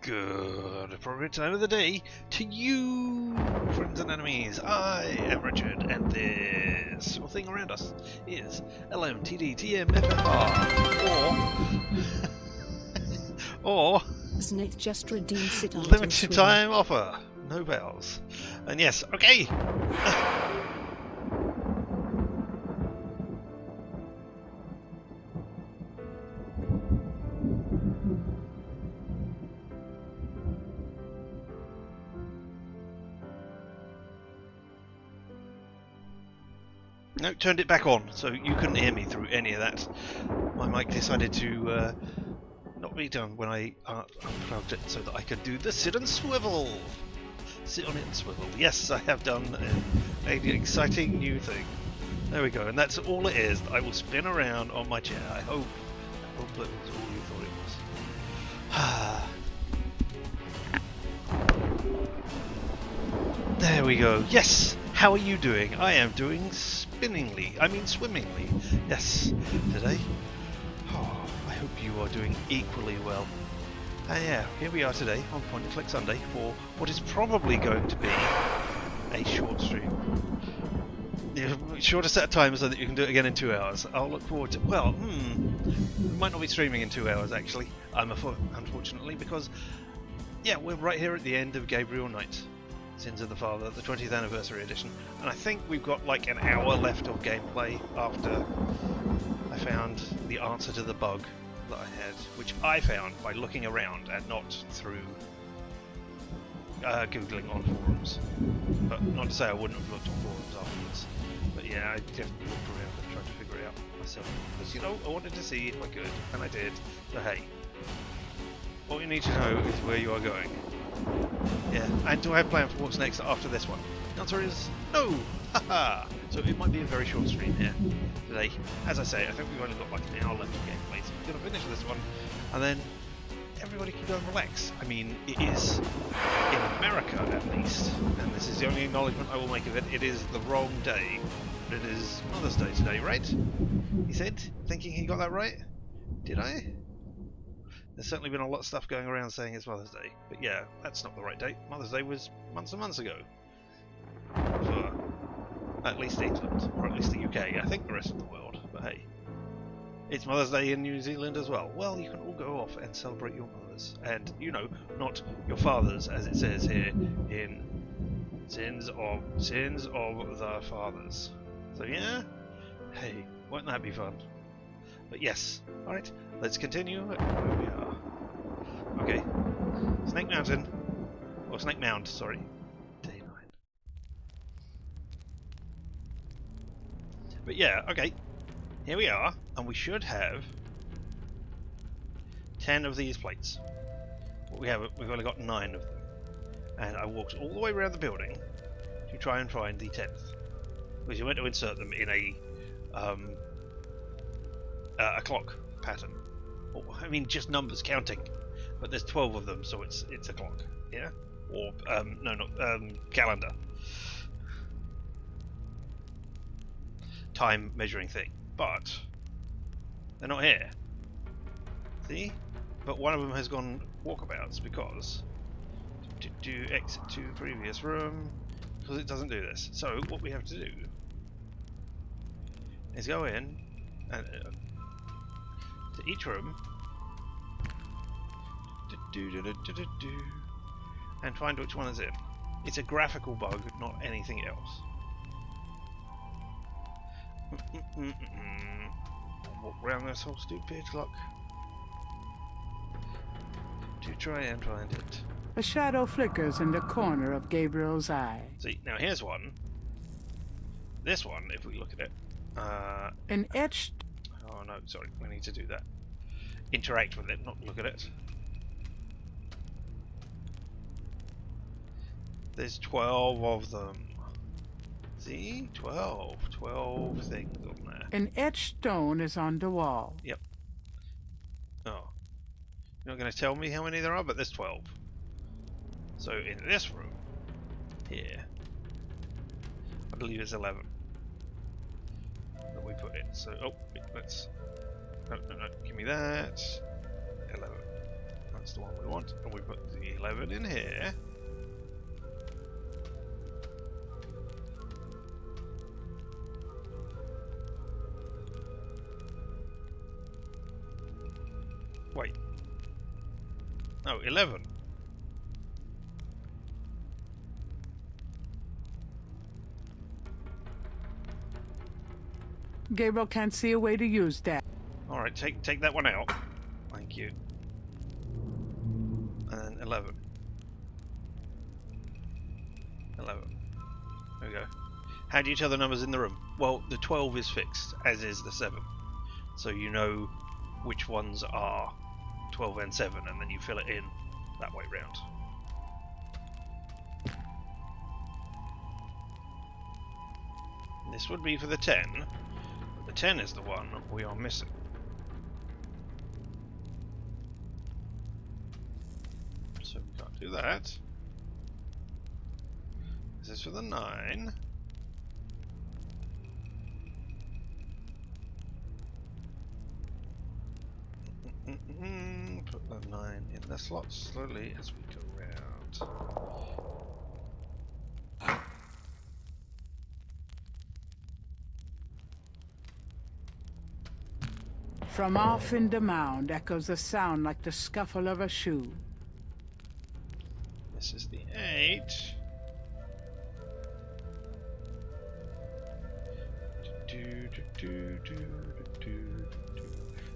Good appropriate time of the day to you, friends and enemies. I am Richard, and this whole thing around us is LMTDTMFFR, or Snake just redeemed sit on limited time offer, no bells. And yes, okay. No, turned it back on, so you couldn't hear me through any of that. My mic decided to not be done when I unplugged it so that I could do the sit and swivel. Sit on it and swivel. Yes, I have done an exciting new thing. There we go, and that's all it is. I will spin around on my chair. I hope that was all you thought it was. There we go. Yes! How are you doing? I am doing swimmingly. Yes, today. Oh, I hope you are doing equally well. And yeah, here we are today on Point&Click Sunday for what is probably going to be a short stream. Shorter set of time so that you can do it again in 2 hours. I'll look forward to. Well, we might not be streaming in 2 hours actually. Unfortunately, because yeah, we're right here at the end of Gabriel Knight. Sins of the Father, the 20th anniversary edition, and I think we've got like an hour left of gameplay after I found the answer to the bug that I had, which I found by looking around and not through googling on forums. But not to say I wouldn't have looked on forums afterwards. But yeah, I just looked around and tried to figure it out myself because I wanted to see if I could, and I did. So hey, all you need to know is where you are going. Yeah, and do I have plans for what's next after this one? The answer is no! Haha! So it might be a very short stream here today. As I say, I think we've only got like an hour left of gameplay, so we're going to finish this one, and then everybody can go and relax. I mean, it is, in America at least, and this is the only acknowledgement I will make of it, it is the wrong day. But it is Mother's Day today, right? He said, thinking he got that right? Did I? There's certainly been a lot of stuff going around saying it's Mother's Day, but yeah, that's not the right date. Mother's Day was months and months ago. For at least England, or at least the UK, I think the rest of the world, but hey. It's Mother's Day in New Zealand as well. Well, you can all go off and celebrate your mothers. And, not your fathers, as it says here in Sins of the Fathers. So yeah, hey, won't that be fun? But yes, alright, let's continue where we are. Okay, Snake Mountain, or Snake Mound, sorry, day 9. But yeah, okay, here we are, and we should have 10 of these plates. We've only got 9 of them. And I walked all the way around the building to try and find the 10th. Because you went to insert them in a clock pattern. Or, I mean, just numbers counting. But there's 12 of them, so it's a clock. Yeah? Or, calendar. Time measuring thing. But they're not here. See? But one of them has gone walkabouts because do exit to previous room, because it doesn't do this. So what we have to do is go in and to each room and find which one is in. It's a graphical bug, not anything else. Walk around this whole stupid clock to try and find it. A shadow flickers in the corner of Gabriel's eye. See, now here's one. This one, if we look at it. An etched... Oh no, sorry, we need to do that. Interact with it, not look at it. There's 12 of them. See? 12 things on there. An etched stone is on the wall. Yep. Oh. You're not going to tell me how many there are, but there's 12. So in this room, here, I believe it's 11 that we put in. So, let's... No, give me that. 11. That's the one we want. And we put the 11 in here. Wait. No, 11. Gabriel can't see a way to use that. Alright, take that one out. Thank you. And 11. 11. There we go. How do you tell the numbers in the room? Well, the 12 is fixed, as is the 7. So you know which ones are 12 and 7, and then you fill it in that way round. This would be for the 10, but the 10 is the one we are missing. So we can't do that. This is for the 9. Put the 9 in the slot slowly as we go round. From off in the mound echoes a sound like the scuffle of a shoe. This is the 8.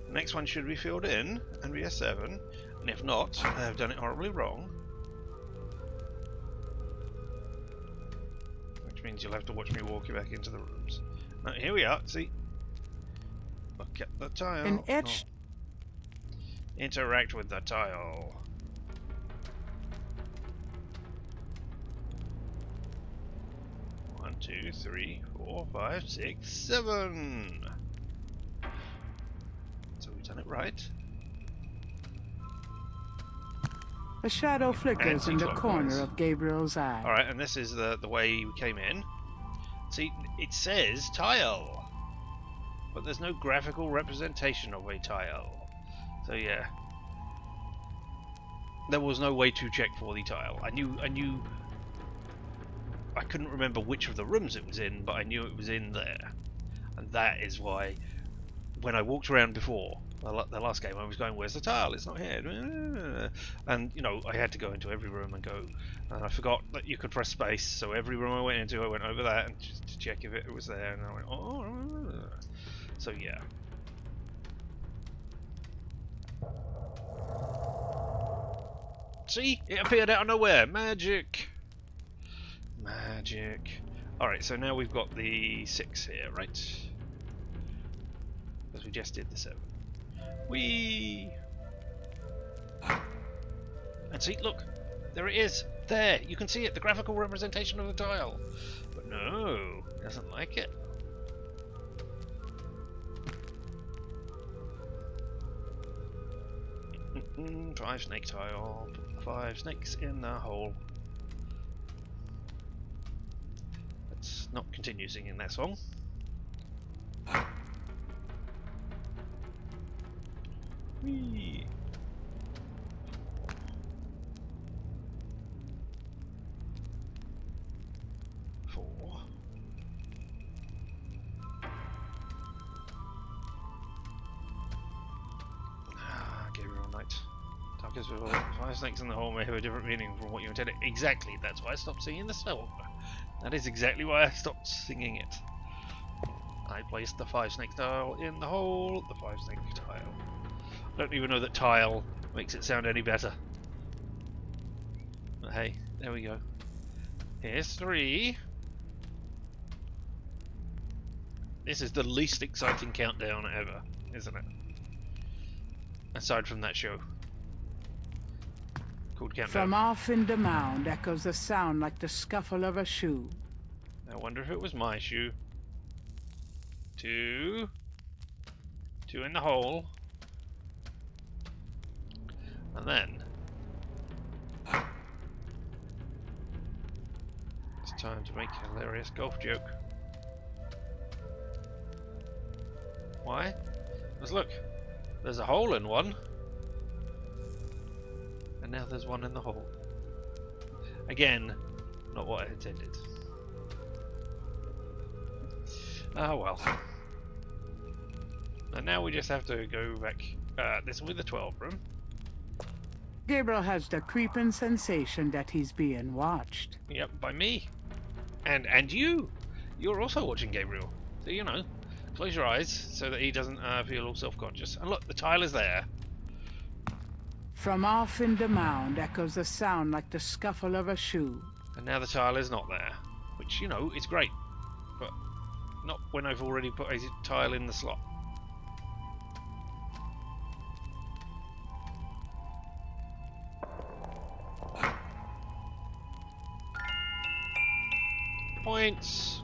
The next one should be filled in and be a 7, and if not, I have done it horribly wrong. Which means you'll have to watch me walk you back into the rooms. Now, here we are, see? Look at the tile. An etched. Oh. Interact with the tile. One, 2, 3, 4, 5, 6, 7. So we've done it right. A shadow flickers in the Anti-clockwise. corner of Gabriel's eye. Alright, and this is the way we came in. See, it says tile, but there's no graphical representation of a tile. So yeah, there was no way to check for the tile. I couldn't remember which of the rooms it was in, but I knew it was in there. And that is why, when I walked around before, the last game, I was going, where's the tile? It's not here. And, you know, I had to go into every room and go, and I forgot that you could press space, so every room I went into, I went over that and just to check if it was there, and I went, oh. So yeah. See? It appeared out of nowhere. Magic. Magic. Alright, so now we've got the 6 here, right? Because we just did the 7. Whee! And see, look! There it is! There! You can see it! The graphical representation of the tile! But no! It doesn't like it. Drive snake tile. Put 5 snakes in the hole. Let's not continue singing that song. Whee! Gabriel Knight. Darkest of all, 5 snakes in the hole may have a different meaning from what you intended. Exactly, that's why I stopped singing the song. That is exactly why I stopped singing it. I placed the 5 snake tile in the hole, the 5 snake tile. I don't even know that tile makes it sound any better. But hey, there we go. Here's 3. This is the least exciting countdown ever, isn't it? Aside from that show. Called Countdown. From off in the mound echoes a sound like the scuffle of a shoe. I wonder if it was my shoe. 2. 2 in the hole. And then it's time to make a hilarious golf joke. Why? Because look, there's a hole in one. And now there's one in the hole. Again, not what I intended. Ah well. And now we just have to go back. This will be the 12 room. Gabriel has the creeping sensation that he's being watched. Yep, by me. And you. You're also watching Gabriel. So, you know, close your eyes so that he doesn't feel all self-conscious. And look, the tile is there. From off in the mound echoes a sound like the scuffle of a shoe. And now the tile is not there. Which, you know, is great. But not when I've already put a tile in the slot. Points.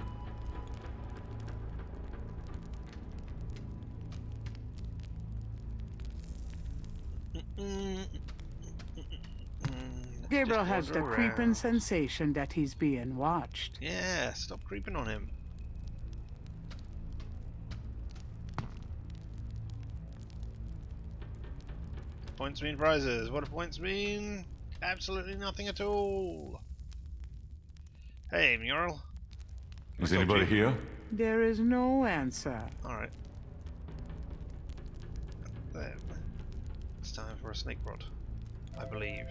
Gabriel has the creeping sensation that he's being watched. Yeah, stop creeping on him. Points mean prizes. What do points mean? Absolutely nothing at all. Hey, Mural. Is anybody here? There is no answer. Alright. Then it's time for a snake rod, I believe.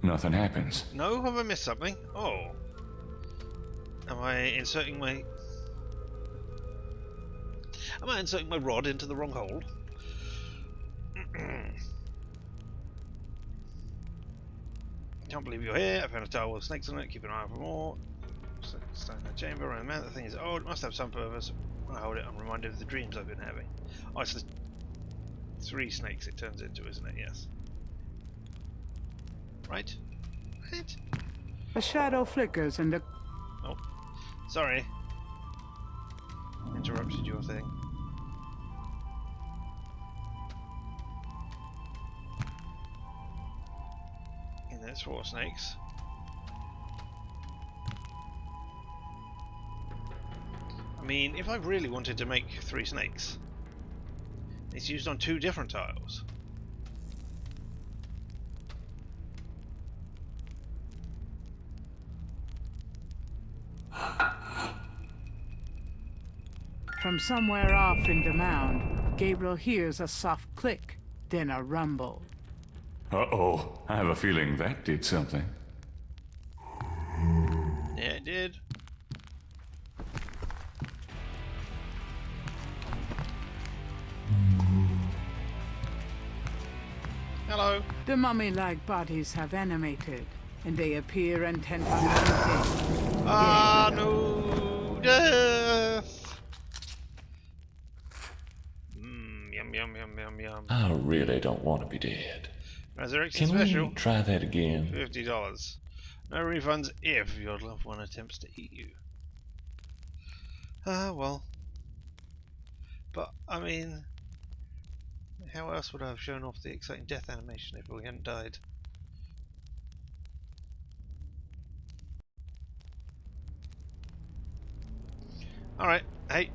Nothing happens. No, have I missed something? Oh. Am I inserting my rod into the wrong hole? Can't believe you're here. I found a tile with snakes on it. Keep an eye out for more. Stand in the chamber around the mount. The thing is old. It must have some purpose. When I hold it, I'm reminded of the dreams I've been having. Oh, it's the 3 snakes it turns into, isn't it? Yes. Right? Right? A shadow flickers in the... Oh. Sorry. Interrupted your thing. And there's 4 snakes. I mean, if I really wanted to make 3 snakes, it's used on 2 different tiles. From somewhere off in the mound, Gabriel hears a soft click, then a rumble. Uh-oh. I have a feeling that did something. Yeah, it did. Hello. The mummy-like bodies have animated, and they appear intent on hunting. Ah, no death. Yum, yum, yum, yum, yum. I really don't want to be dead. Resurrection Can special. we try that again? $50. No refunds if your loved one attempts to eat you. Ah, well. But, I mean, how else would I have shown off the exciting death animation if we hadn't died? Alright, hey.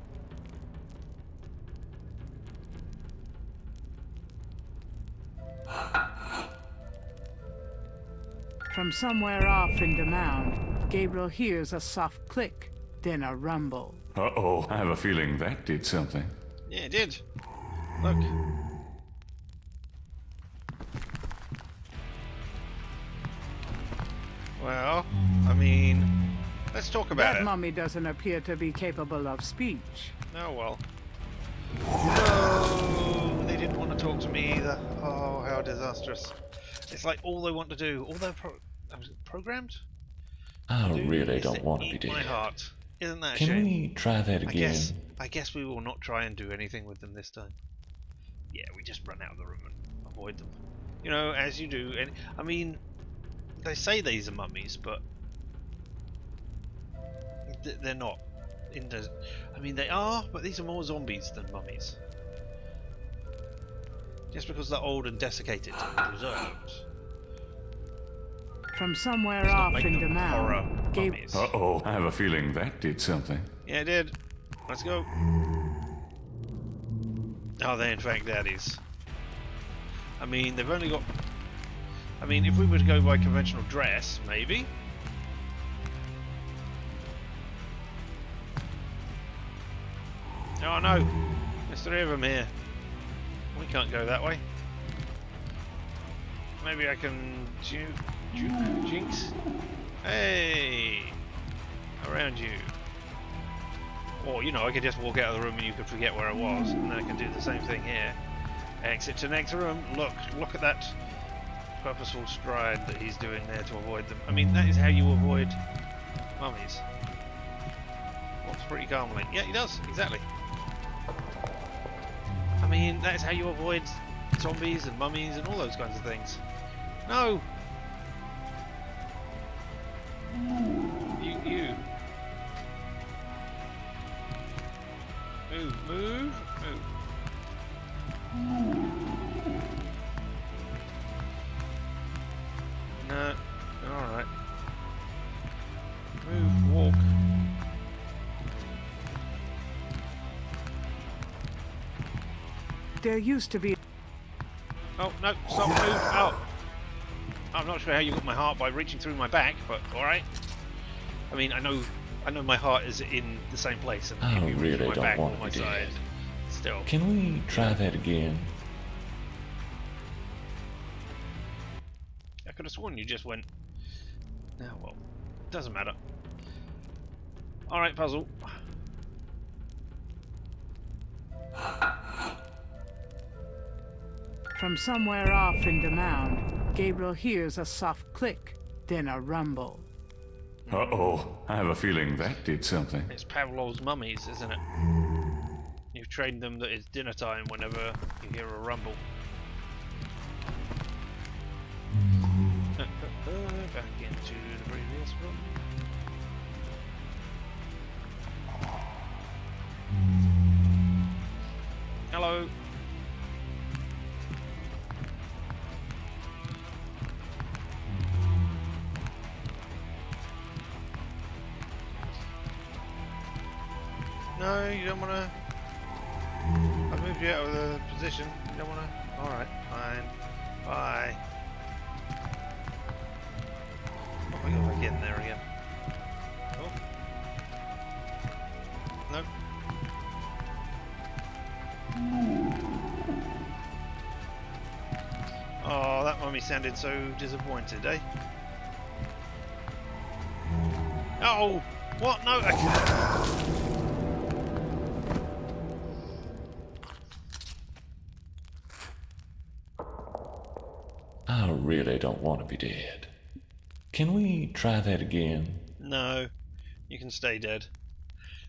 From somewhere off in the mound, Gabriel hears a soft click, then a rumble. Uh-oh. I have a feeling that did something. Yeah, it did. Look. Well, I mean, let's talk about That it. mummy doesn't appear to be capable of speech. Oh well. No, they didn't want to talk to me either. Oh, how disastrous. It's like all they want to do, all they're programmed I to do really is don't to want to be eat my dead. heart. Isn't that a Can shame? we try that again? I guess we will not try and do anything with them this time. Yeah, we just run out of the room and avoid them. You know, as you do. And I mean, they say these are mummies, but they're not. I mean, they are, but these are more zombies than mummies. Just because they're old and desiccated and preserved. From somewhere Does not off make in them the horror mound, Gabriel... mummies. Uh-oh. I have a feeling that did something. Yeah, it did. Let's go. Oh, they're in fact daddies. I mean, they've only got... I mean, if we were to go by conventional dress, maybe. Oh no! There's 3 of them here. We can't go that way. Maybe I can jinx. Hey! Around you. Or, you know, I could just walk out of the room and you could forget where I was, and then I can do the same thing here. Exit to next room. Look at that purposeful stride that he's doing there to avoid them. I mean, that is how you avoid mummies. Walks pretty calmly. Yeah, he does, exactly. I mean, that is how you avoid zombies and mummies and all those kinds of things. No! You. Move. No. Alright. Move, walk. There used to be... Oh, no, stop, move, oh! I'm not sure how you got my heart by reaching through my back, but alright. I mean, I know my heart is in the same place, and if you reach my back or my side, still. Can we try that again? I could have sworn you just went... Oh, well, doesn't matter. Alright, puzzle. From somewhere off in the mound, Gabriel hears a soft click, then a rumble. Uh-oh, I have a feeling that did something. It's Pavlov's mummies, isn't it? You've trained them that it's dinner time whenever you hear a rumble. Back into the previous room. Hello. No, you don't want to. I've moved you out of the position. You don't want to. Alright, fine. Bye. Oh, I go back in there again. Oh. Nope. Oh, that mummy sounded so disappointed, eh? Oh! What? No! I really don't want to be dead. Can we try that again? No, you can stay dead.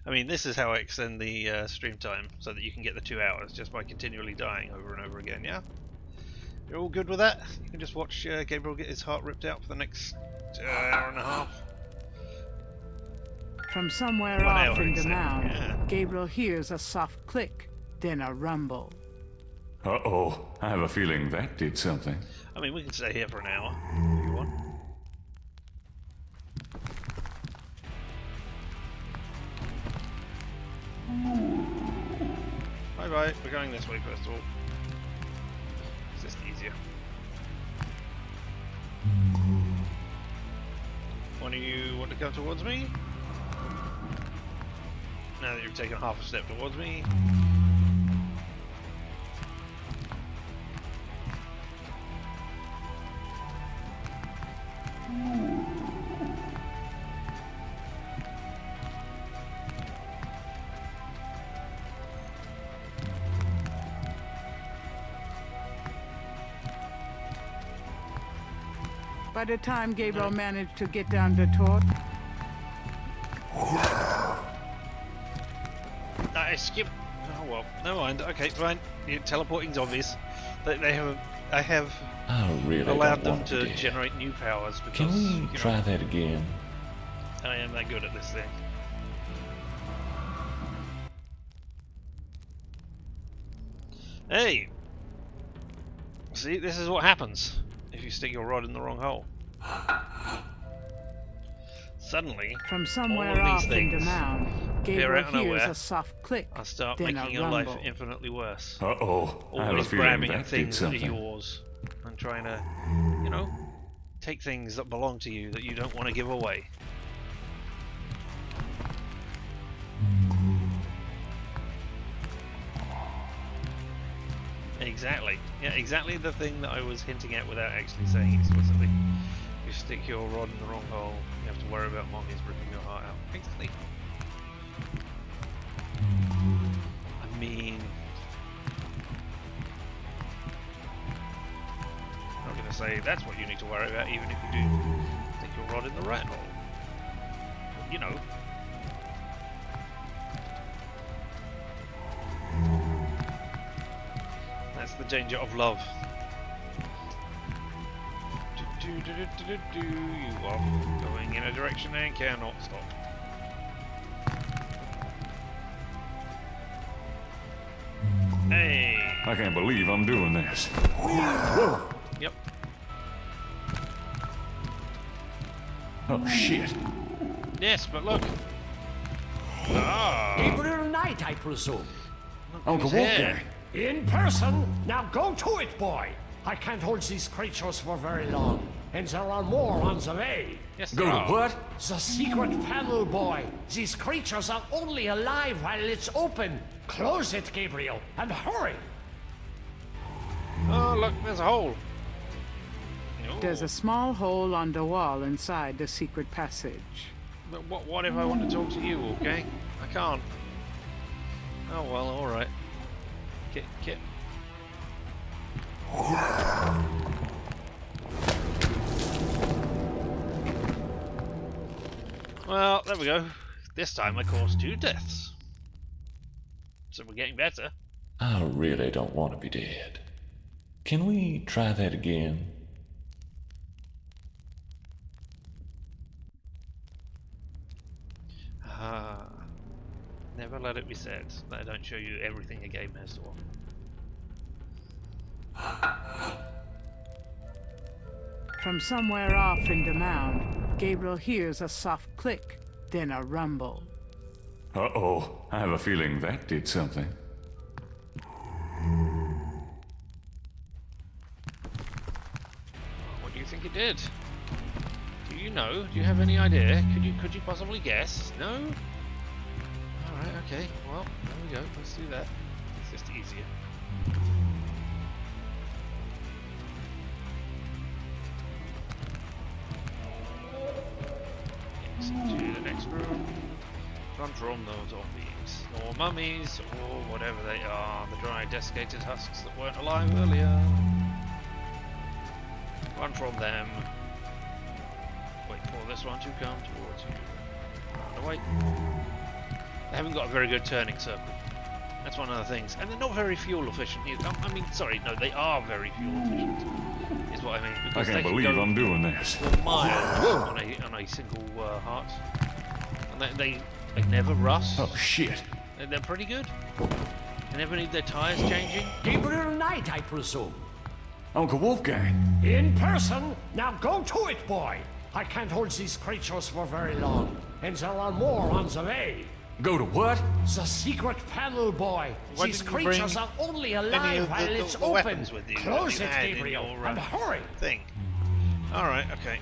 I mean, this is how I extend the stream time, so that you can get the 2 hours just by continually dying over and over again, yeah? You're all good with that? You can just watch Gabriel get his heart ripped out for the next hour and a half. From somewhere 1 off hour, in the exactly, mound, yeah. Gabriel hears a soft click, then a rumble. Uh-oh, I have a feeling that did something. I mean, we can stay here for an hour, if you want. Bye-bye, we're going this way first of all. It's just easier. One of you want to come towards me? Now that you've taken half a step towards me. By the time Gabriel managed to get down the torch, I skipped. Oh well, never mind. Okay, fine. You're teleporting zombies. I have I really allowed don't them want to be dead. generate new powers because Can we you know, try that again? I am that good at this thing. Hey! See, this is what happens if you stick your rod in the wrong hole. Suddenly, from all somewhere of off these in the things mound, Gabriel out of hears nowhere, a soft click, I'll start then making a your life rumble. infinitely worse. Uh-oh. I have a Always feeling grabbing that at did things that are something. yours and trying to, you know, take things that belong to you that you don't want to give away. Exactly. Yeah, exactly the thing that I was hinting at without actually saying explicitly. You stick your rod in the wrong hole, you have to worry about mommies ripping your heart out. Exactly. I mean, I'm not going to say that's what you need to worry about, even if you do stick your rod in the right hole. But, you know. That's the danger of love. You are going in a direction and cannot stop. Hey! I can't believe I'm doing this. Yep. Oh, shit. Yes, but look. Ah! Gabriel Knight, I presume. Uncle His hair. Wolfgang. In person? Now go to it, boy! I can't hold these creatures for very long, and there are more on the way. Yes, Go there to are. what? The secret panel, boy! These creatures are only alive while it's open! Close it, Gabriel, and hurry! Oh, look, there's a hole. There's a small hole on the wall inside the secret passage. But what if I want to talk to you, okay? I can't. Oh well, alright. Get. Well, there we go. This time I caused 2 deaths. So we're getting better. I really don't want to be dead. Can we try that again? Ah. Never let it be said that I don't show you everything a game has to offer. From somewhere off in the mound, Gabriel hears a soft click, then a rumble. Uh-oh. I have a feeling that did something. What do you think it did? Do you know? Do you have any idea? Could you possibly guess? No? Alright, okay. Well, there we go. Let's do that. It's just easier. Yes, to the next room. Run from those zombies, or mummies, or whatever they are, the dry, desiccated husks that weren't alive earlier. Run from them. Wait for this one to come towards you. Run away. They haven't got a very good turning circle. That's one of the things. And they're not very fuel efficient either. I mean, sorry, no, they are very fuel efficient, is what I mean. I Because can't they believe can go I'm doing this. for miles on a single heart. And they never rust. Oh, shit. They're pretty good. They never need their tyres changing. Gabriel Knight, I presume. Uncle Wolfgang. In person? Now go to it, boy! I can't hold these creatures for very long, and there are more on the way. Go to what? The secret panel, boy! Why These didn't you creatures bring are only any alive of while the it's weapons open! with you that Close you it, had in Gabriel, your, and hurry! Thing. Alright, okay.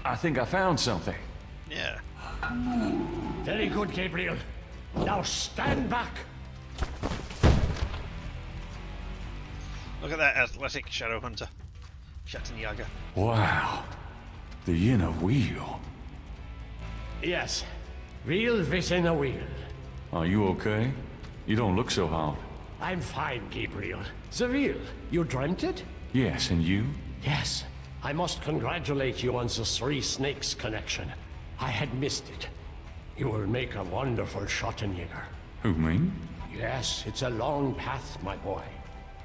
I think I found something. Yeah. Very good, Gabriel. Now stand back! Look at that athletic shadow hunter. Schattenjäger. Wow. The inner wheel. Yes, wheel within a wheel. Are you okay? You don't look so hot. I'm fine, Gabriel. The wheel, you dreamt it? Yes, and you? Yes. I must congratulate you on the Three Snakes connection. I had missed it. You will make a wonderful Schottenjäger. Who, me? Yes, it's a long path, my boy.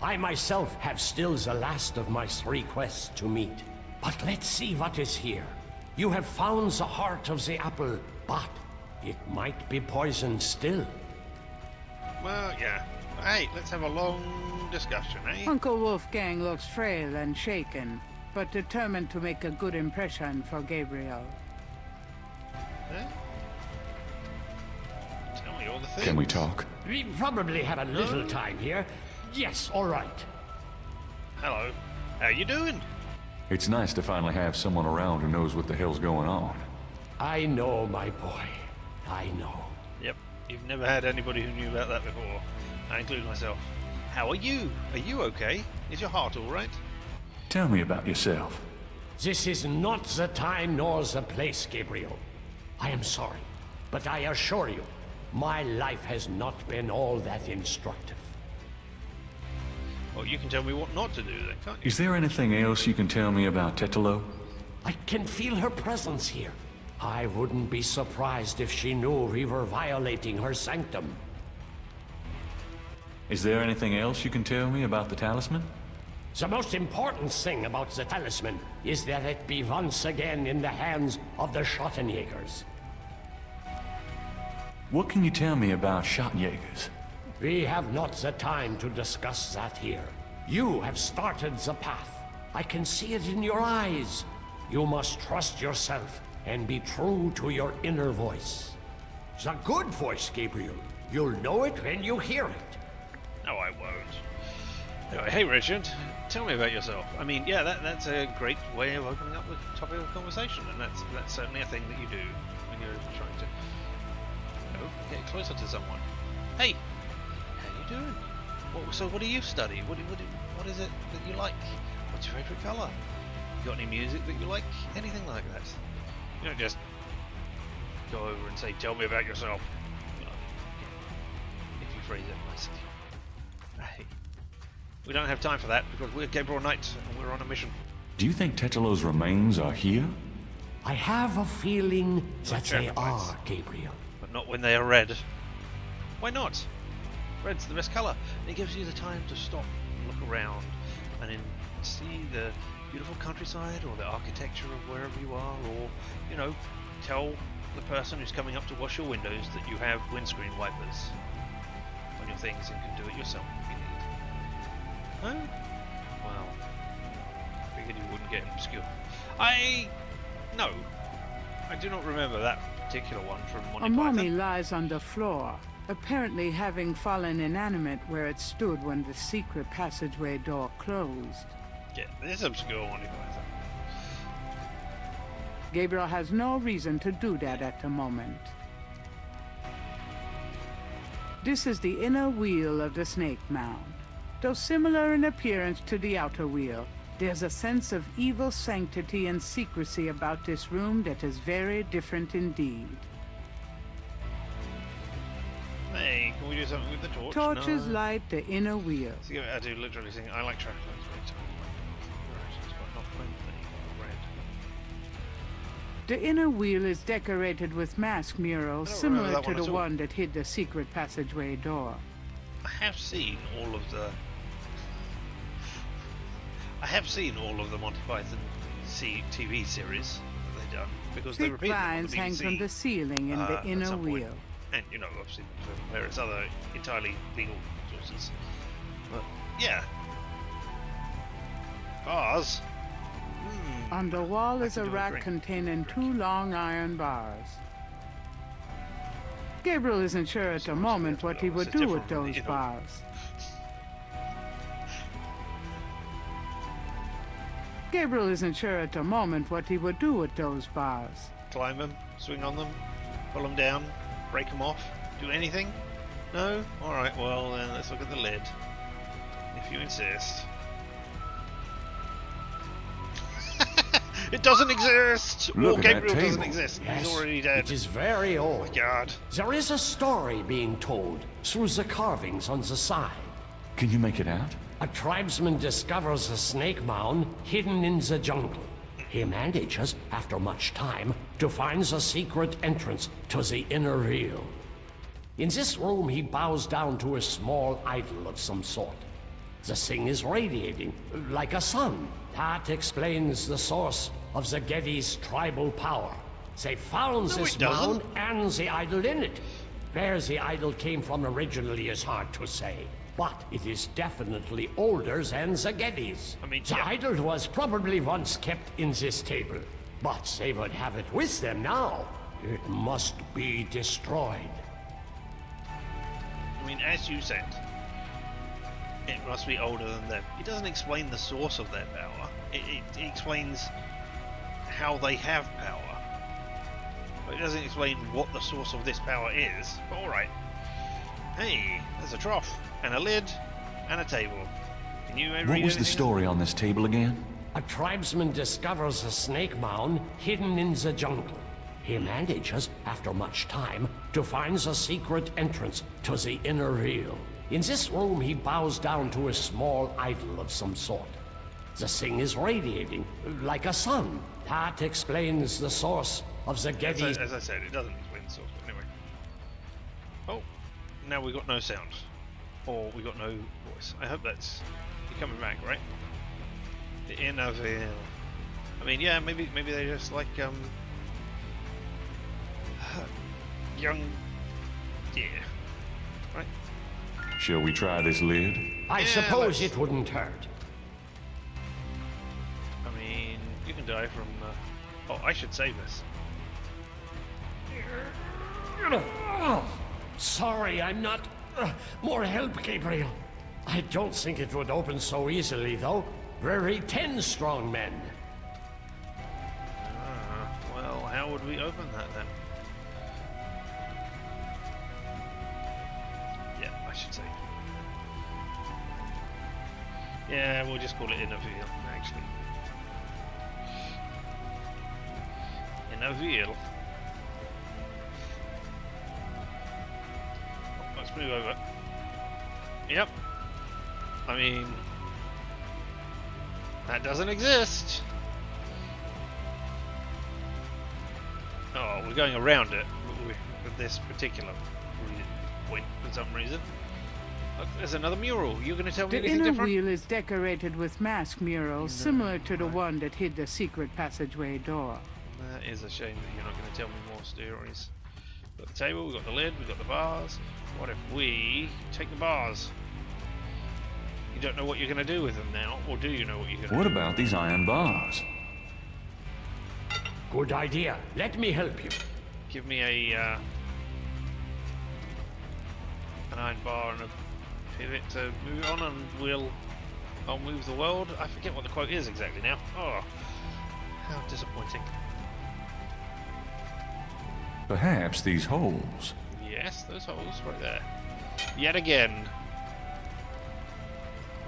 I myself have still the last of my 3 quests to meet. But let's see what is here. You have found the heart of the apple, but it might be poisoned still. Well, yeah. Hey, let's have a long discussion, eh? Uncle Wolfgang looks frail and shaken, but determined to make a good impression for Gabriel. all the things. Can we talk? We probably have a little time here. Yes, all right. Hello. How you doing? It's nice to finally have someone around who knows what the hell's going on. I know, my boy. I know. Yep. You've never had anybody who knew about that before. I include myself. How are you? Are you okay? Is your heart all right? Tell me about yourself. This is not the time nor the place, Gabriel. I am sorry, but I assure you, my life has not been all that instructive. Well, you can tell me what not to do then, can't you? Is there anything else you can tell me about Tetelo? I can feel her presence here. I wouldn't be surprised if she knew we were violating her sanctum. Is there anything else you can tell me about the talisman? The most important thing about the talisman is that it be once again in the hands of the Schottenjägers. What can you tell me about Schottenjägers? We have not the time to discuss that here. You have started the path. I can see it in your eyes. You must trust yourself and be true to your inner voice. The good voice, Gabriel. You'll know it when you hear it. No, I won't. Anyway, hey Richard, tell me about yourself. I mean, yeah, that's a great way of opening up the topic of conversation, and that's certainly a thing that you do when you're trying to, you know, get closer to someone. Hey, how you doing? So what do you study? What is it that you like? What's your favourite colour? You got any music that you like? Anything like that? You don't just go over and say, tell me about yourself. You know, if you phrase it nicely. Hey, we don't have time for that because we're Gabriel Knight and we're on a mission. Do you think Tetelo's remains are here? I have a feeling that they German are, lights. Gabriel. But not when they are red. Why not? Red's the best colour. It gives you the time to stop, look around, and then see the beautiful countryside or the architecture of wherever you are, or, you know, tell the person who's coming up to wash your windows that you have windscreen wipers on your things and can do it yourself if you need. No? Well, I figured you wouldn't get obscure. No. I do not remember that particular one from Monty A mummy Python. lies on the floor, apparently having fallen inanimate where it stood when the secret passageway door closed. Yeah, this is obscure Monty Python. Gabriel has no reason to do that at the moment. This is the inner wheel of the Snake Mound. Though similar in appearance to the outer wheel, there's a sense of evil sanctity and secrecy about this room that is very different indeed. Hey, can we do something with the torch? Torches No. light the inner wheel. See, I do literally think I like traffic lights. But not friendly. Red. The inner wheel is decorated with mask murals I don't similar remember that to one the at all. one that hid the secret passageway door. I have seen all of the Monty Python TV series that they've done because they Thick repeat them on vines the hang BBC, from the ceiling in the at inner some point. wheel. And you know, obviously from various other entirely legal sources. But yeah, bars. On the wall I is can a do a rack drink. containing 2 long iron bars. Gabriel isn't sure at the moment what he would It's do with different from the those inner. bars. Gabriel isn't sure at the moment what he would do with those bars. Climb them, swing on them, pull them down, break them off, do anything? No? Alright, well then let's look at the lid. If you insist. It doesn't exist! Look Or at that Gabriel doesn't table. exist. Yes, He's already dead. it is very Oh old. my god. There is a story being told through the carvings on the side. Can you make it out? A tribesman discovers a snake mound hidden in the jungle. He manages, after much time, to find the secret entrance to the inner wheel. In this room, he bows down to a small idol of some sort. The thing is radiating, like a sun. That explains the source of the Geddes' tribal power. They found No, this it doesn't. mound and the idol in it. Where the idol came from originally is hard to say, but it is definitely older than the Geddes. I mean, the yeah. idol was probably once kept in this table, but they would have it with them now. It must be destroyed. I mean, as you said, it must be older than them. It doesn't explain the source of their power. It explains how they have power. But it doesn't explain what the source of this power is. But alright. Hey, there's a trough, and a lid, and a table. Can you read What was the anything? story on this table again? A tribesman discovers a snake mound hidden in the jungle. He manages, after much time, to find the secret entrance to the inner real. In this room, he bows down to a small idol of some sort. The thing is radiating, like a sun. That explains the source of the Getty. As I said, it doesn't explain the source, but anyway. Oh, now we got no sound. Or we got no voice. I hope that's... You're coming back, right? The inner veil. I mean, yeah, maybe they're just like, young... Yeah. Right? Shall we try this lid? I Yeah, suppose let's- it wouldn't hurt. I mean, you can die from... Oh, I should save this. Sorry, I'm not... more help, Gabriel. I don't think it would open so easily, though. Very 10 strong men. Well, how would we open that then? Yeah, I should say. Yeah, we'll just call it inner veil, actually. Inner veil. Oh, let's move over. Yep. I mean, that doesn't exist. Oh, we're going around it with this particular point for some reason. Look, there's another mural. You're going to tell me The anything inner different? wheel is decorated with mask murals similar to the one that hid the secret passageway door. That is a shame that you're not going to tell me more stories. We've got the table, we've got the lid, we've got the bars. What if we take the bars? You don't know what you're going to do with them now, or do you know what you're going to What do? about these iron bars? Good idea. Let me help you. Give me a an iron bar and a pivot to move it on, and I'll move the world. I forget what the quote is exactly now. Oh, how disappointing. Perhaps these holes. Yes, those holes right there. Yet again.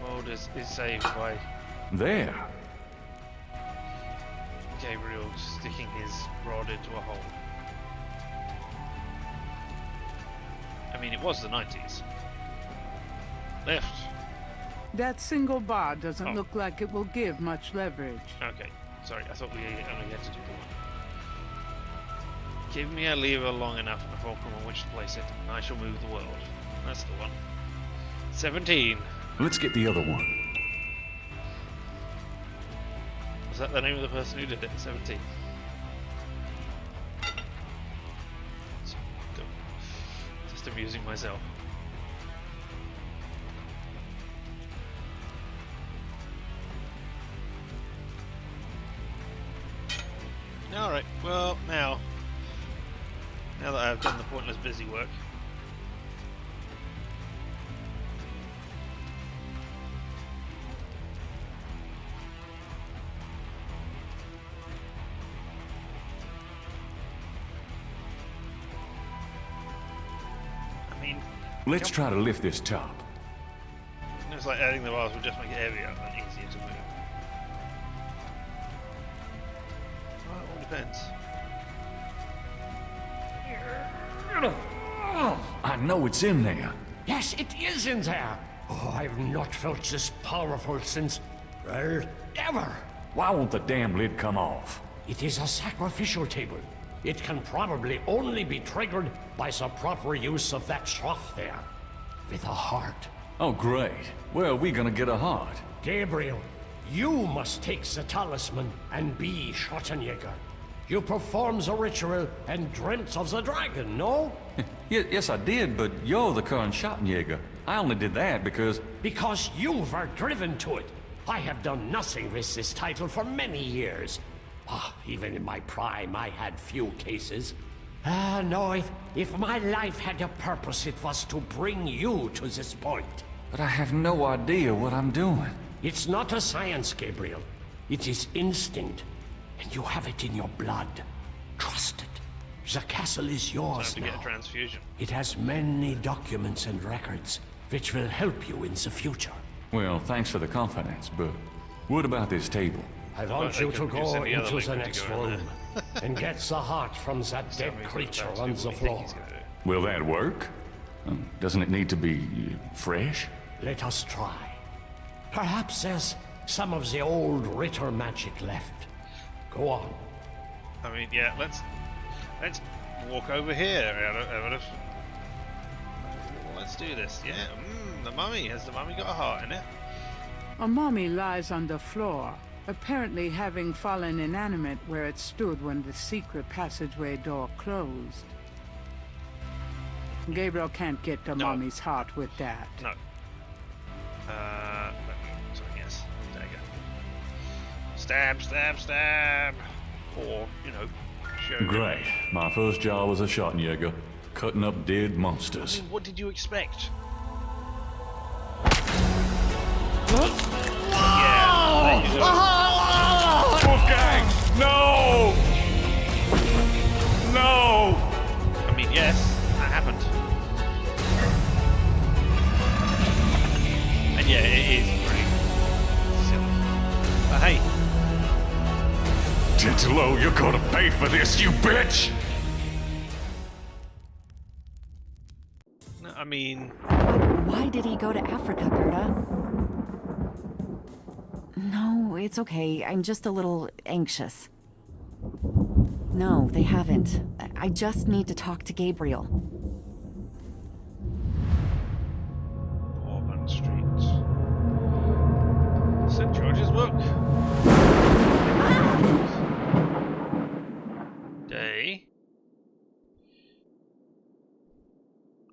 World is saved by There. Gabriel sticking his rod into a hole. I mean, it was the 90s. Left. That single bar doesn't Oh. look like it will give much leverage. Okay. Sorry, I thought we only had to do the one. Give me a lever long enough and a fulcrum on which to place it, and I shall move the world. That's the one. 17. Let's get the other one. Was that the name of the person who did it? 17. Just amusing myself. Alright, well, now that I've done the pointless busy work, I mean, Let's try to lift this top. it's like adding the bars will just make it heavier and easier to move. Well, it all depends. I know it's in there. Yes, it is in there. Oh, I've not felt this powerful since, well, ever. Why won't the damn lid come off? It is a sacrificial table. It can probably only be triggered by the proper use of that trough there. With a heart. Oh, great. Where are we gonna get a heart? Gabriel, you must take the talisman and be Schottenjäger. You performed the ritual and dreamt of the dragon, no? Yes, I did, but you're the current Schottenjäger. I only did that because... Because you were driven to it. I have done nothing with this title for many years. Ah, even in my prime, I had few cases. No, if my life had a purpose, it was to bring you to this point. But I have no idea what I'm doing. It's not a science, Gabriel. It is instinct, and you have it in your blood. Trust it. The castle is yours Time to now. get a transfusion. It has many documents and records, which will help you in the future. Well, thanks for the confidence, but what about this table? I want they you to couldn't use go any other into the liquid to next go in room and get the heart from that Tell dead me creature what on that's the what you think floor. he's gonna do. Will that work? Doesn't it need to be fresh? Let us try. Perhaps there's some of the old Ritter magic left. Go on. I mean, yeah, let's walk over here. Let's do this. Yeah, the mummy. Has the mummy got a heart in it? A mummy lies on the floor, apparently having fallen inanimate where it stood when the secret passageway door closed. Gabriel can't get the No. mummy's heart with that. No. Sorry, yes. Dagger. Stab, stab, stab. Or, you know, show. Great. My first job was a Schottenjäger, cutting up dead I monsters. mean, what did you expect? Wolfgang! No! No! I mean, yes, that happened. And yeah, it is pretty silly. But hey, Titolo, you're gonna pay for this, you bitch! no, I mean, Why did he go to Africa, Gerda? No, it's okay. I'm just a little anxious. No, they haven't. I just need to talk to Gabriel. Auburn Street. St. George's Book. Day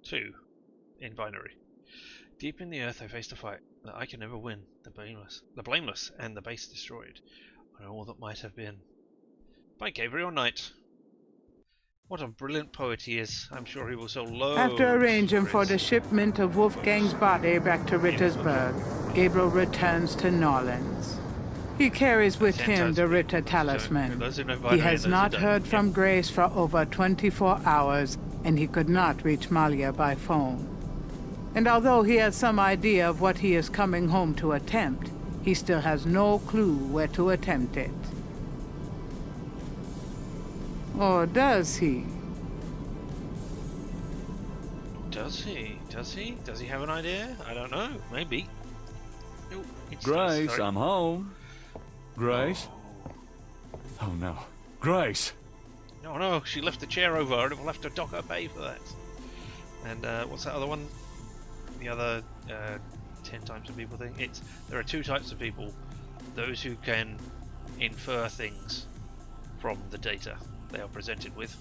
2 in binary. Deep in the earth I faced a fight that I can never win. The blameless, and the base destroyed. And all that might have been. By Gabriel Knight. What a brilliant poet he is. I'm sure he will sell loads. After arranging for the of shipment of Wolfgang's body back to Rittersburg, Gabriel returns to Norlands. He carries with him the Ritter talisman. He has not heard from Grace for over 24 hours, and he could not reach Malia by phone. And although he has some idea of what he is coming home to attempt, he still has no clue where to attempt it. Or does he? Does he? Does he? Does he have an idea? I don't know. Maybe. Oh, it's Grace, sorry. I'm home. Grace? Oh no. Grace! No, no, she left the chair over and we'll have to dock her pay for that. And what's that other one? The other 10 types of people thing? There are 2 types of people. Those who can infer things from the data they are presented with.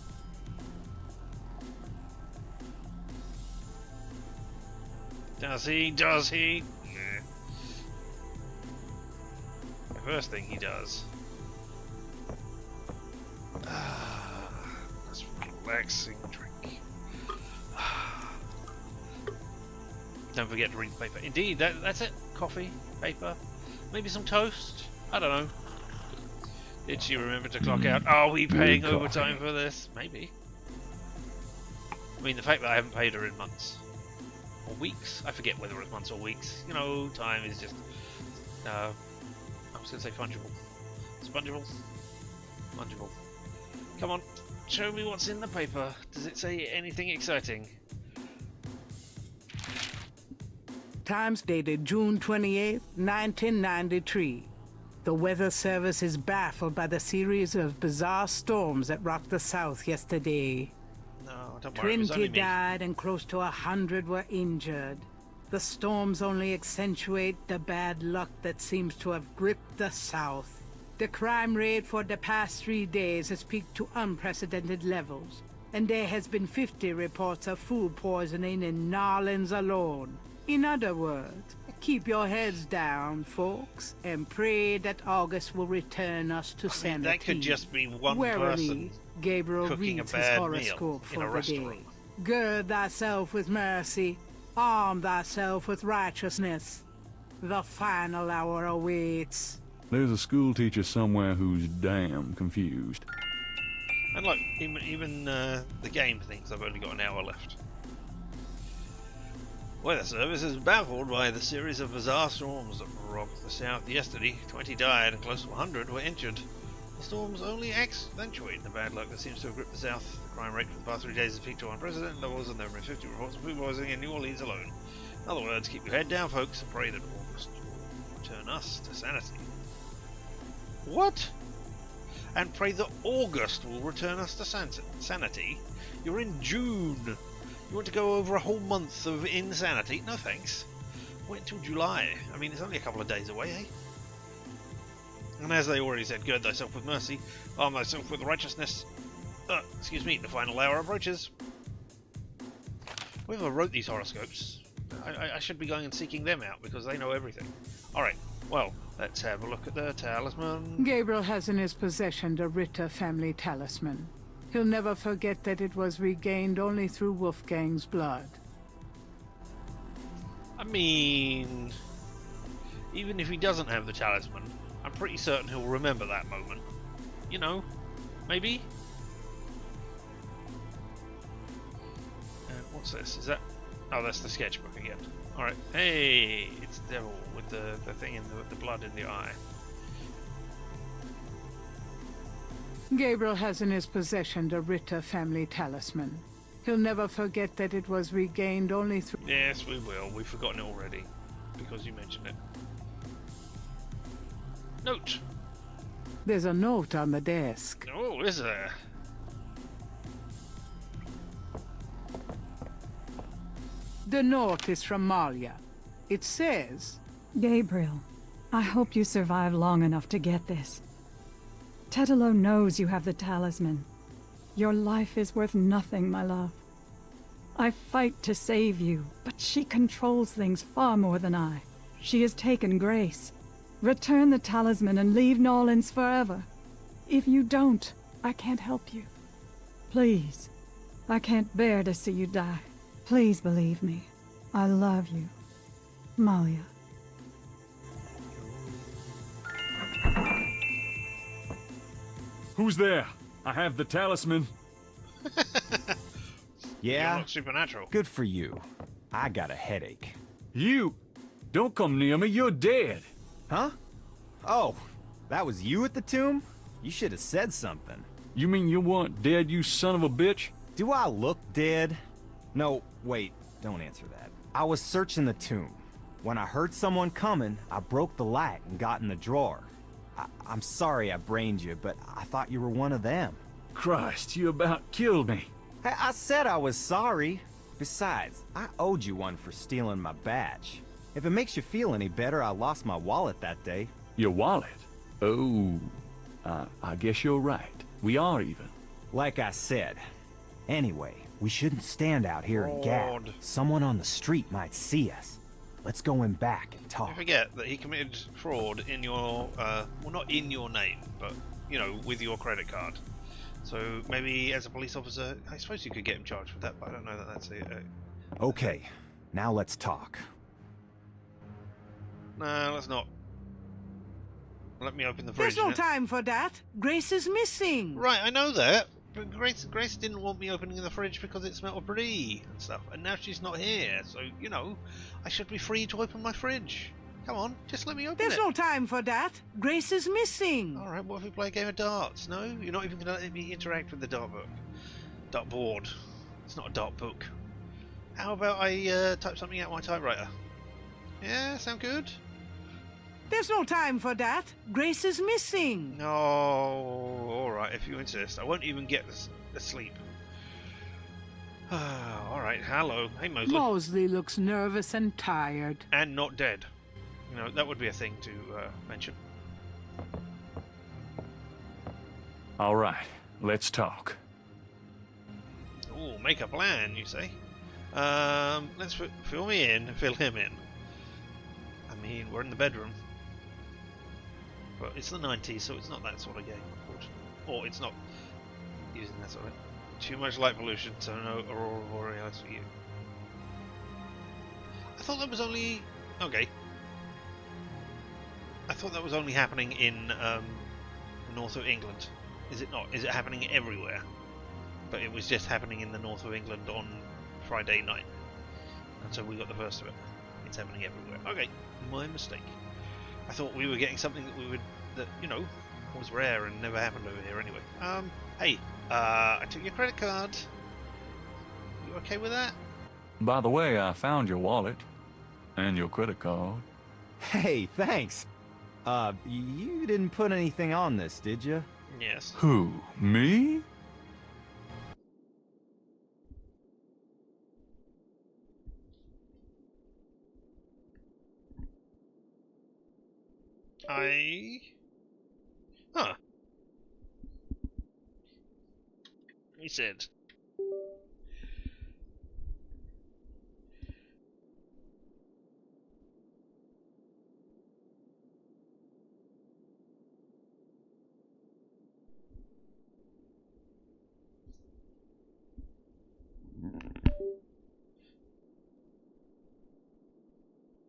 Does he? Does he? Nah. The first thing he does. That's a relaxing drink. Don't forget to read the paper. Indeed, that's it. Coffee, paper, maybe some toast. I don't know. Did she remember to clock out? Are we paying overtime for this? Maybe. I mean, the fact that I haven't paid her in months. Or weeks. I forget whether it's months or weeks. You know, time is just... I was going to say fungible. Spongible? Fungible. Come on, show me what's in the paper. Does it say anything exciting? Times dated June 28, 1993. The Weather Service is baffled by the series of bizarre storms that rocked the South yesterday. No, don't worry, it was 20 only me. died and close to 100 were injured. The storms only accentuate the bad luck that seems to have gripped the South. The crime rate for the past 3 days has peaked to unprecedented levels, and there has been 50 reports of food poisoning in Narlands alone. In other words, Keep your heads down, folks, and pray that August will return us to sanity. That could just be one Warily, person Gabriel cooking a reads his bad meal horoscope in a for the restaurant. day. Gird thyself with mercy, arm thyself with righteousness. The final hour awaits. There's a school teacher somewhere who's damn confused. And look, even the game thinks I've only got an hour left. Weather Service is baffled by the series of bizarre storms that rocked the south yesterday. 20 died and close to 100 were injured. The storms only accentuate the bad luck that seems to have gripped the south. The crime rate for the past 3 days has peaked to unprecedented levels, and there have been 50 reports of food poisoning in New Orleans alone. In other words, keep your head down, folks, and pray that August will return us to sanity. What? And pray that August will return us to sanity? You're in June. You want to go over a whole month of insanity? No thanks. Wait until July. I mean, it's only a couple of days away, eh? And as they already said, gird thyself with mercy, arm thyself with righteousness. Excuse me, the final hour approaches. Whoever wrote these horoscopes, I should be going and seeking them out because they know everything. Alright, well, let's have a look at the talisman. Gabriel has in his possession the Ritter family talisman. He'll never forget that it was regained only through Wolfgang's blood. I mean, even if he doesn't have the talisman, I'm pretty certain he'll remember that moment. You know, maybe? What's this? Is that... Oh, that's the sketchbook again. Alright. Hey, it's the devil with the thing in the blood in the eye. Gabriel has in his possession the Ritter family talisman. He'll never forget that it was regained only through... Yes, we will. We've forgotten it already. Because you mentioned it. Note! There's a note on the desk. Oh, is there? The note is from Malia. It says... Gabriel, I hope you survive long enough to get this. Tetelo knows you have the talisman. Your life is worth nothing, my love. I fight to save you, but she controls things far more than I. She has taken Grace. Return the talisman and leave Nolans forever. If you don't, I can't help you. Please. I can't bear to see you die. Please believe me. I love you. Malia. Who's there? I have the talisman. You're Yeah? not supernatural. Good for you. I got a headache. You! Don't come near me, you're dead! Huh? Oh, that was you at the tomb? You should have said something. You mean you weren't dead, you son of a bitch? Do I look dead? No, wait, don't answer that. I was searching the tomb. When I heard someone coming, I broke the light and got in the drawer. I'm sorry I brained you, but I thought you were one of them. Christ, you about killed me. I said I was sorry. Besides, I owed you one for stealing my badge. If it makes you feel any better, I lost my wallet that day. Your wallet? Oh, I guess you're right. We are even. Like I said. Anyway, we shouldn't stand out here and gab. Fraud. Someone on the street might see us. Let's go in back and Don't talk. forget that he committed fraud in your, well, not in your name, but, you know, with your credit card. So maybe as a police officer, I suppose you could get him charged with that, but I don't know that that's a... Okay, now let's talk. No, let's not. Let me open the fridge. There's no time for that. Grace is missing. Right, I know that. But Grace didn't want me opening the fridge because it smelled of brie and stuff. And now she's not here, so, you know, I should be free to open my fridge. Come on, just let me open There's it. no time for that. Grace is missing. Alright, what if we play a game of darts? No? You're not even going to let me interact with the dart board. It's not a dart book. How about I type something out my typewriter? Yeah, sound good? There's no time for that. Grace is missing. No, alright, if you insist. I won't even get the sleep. Alright, hello. Hey, Mosley. Mosley looks nervous and tired. And not dead. You know, that would be a thing to mention. All right, let's talk. Ooh, make a plan, you say? Let's fill me in, fill him in. mean, we're in the bedroom. But it's the 90s, so it's not that sort of game, unfortunately. Or it's not using that sort of... Too much light pollution, so no aurora borealis for you. I thought that was only... Okay. I thought that was only happening in the north of England. Is it not? Is it happening everywhere? But it was just happening in the north of England on Friday night. And so we got the first of it. It's happening everywhere. Okay, my mistake. I thought we were getting something that we would... that, you know, was rare and never happened over here anyway. Hey, I took your credit card. You okay with that? By the way, I found your wallet. And your credit card. Hey, thanks. You didn't put anything on this, did you? Yes. Who? Me? Huh. He said.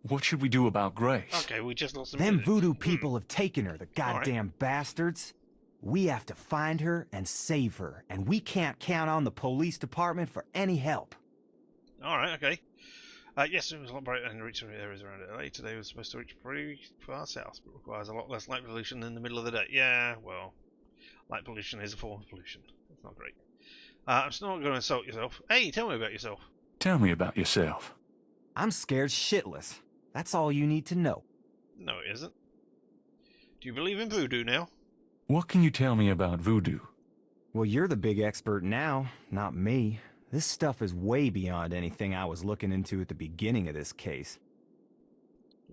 What should we do about Grace? Okay, we just lost some Them minutes. voodoo people have taken her, the goddamn bastards. We have to find her and save her, and we can't count on the police department for any help. Alright, okay. Yes, it was a lot brighter and reach areas around LA. Today was supposed to reach pretty far south, but requires a lot less light pollution in the middle of the day. Yeah, well, light pollution is a form of pollution. It's not great. I'm still not going to insult yourself. Hey, tell me about yourself. Tell me about yourself. I'm scared shitless. That's all you need to know. No, it isn't. Do you believe in voodoo now? What can you tell me about voodoo? Well, you're the big expert now, not me. This stuff is way beyond anything I was looking into at the beginning of this case.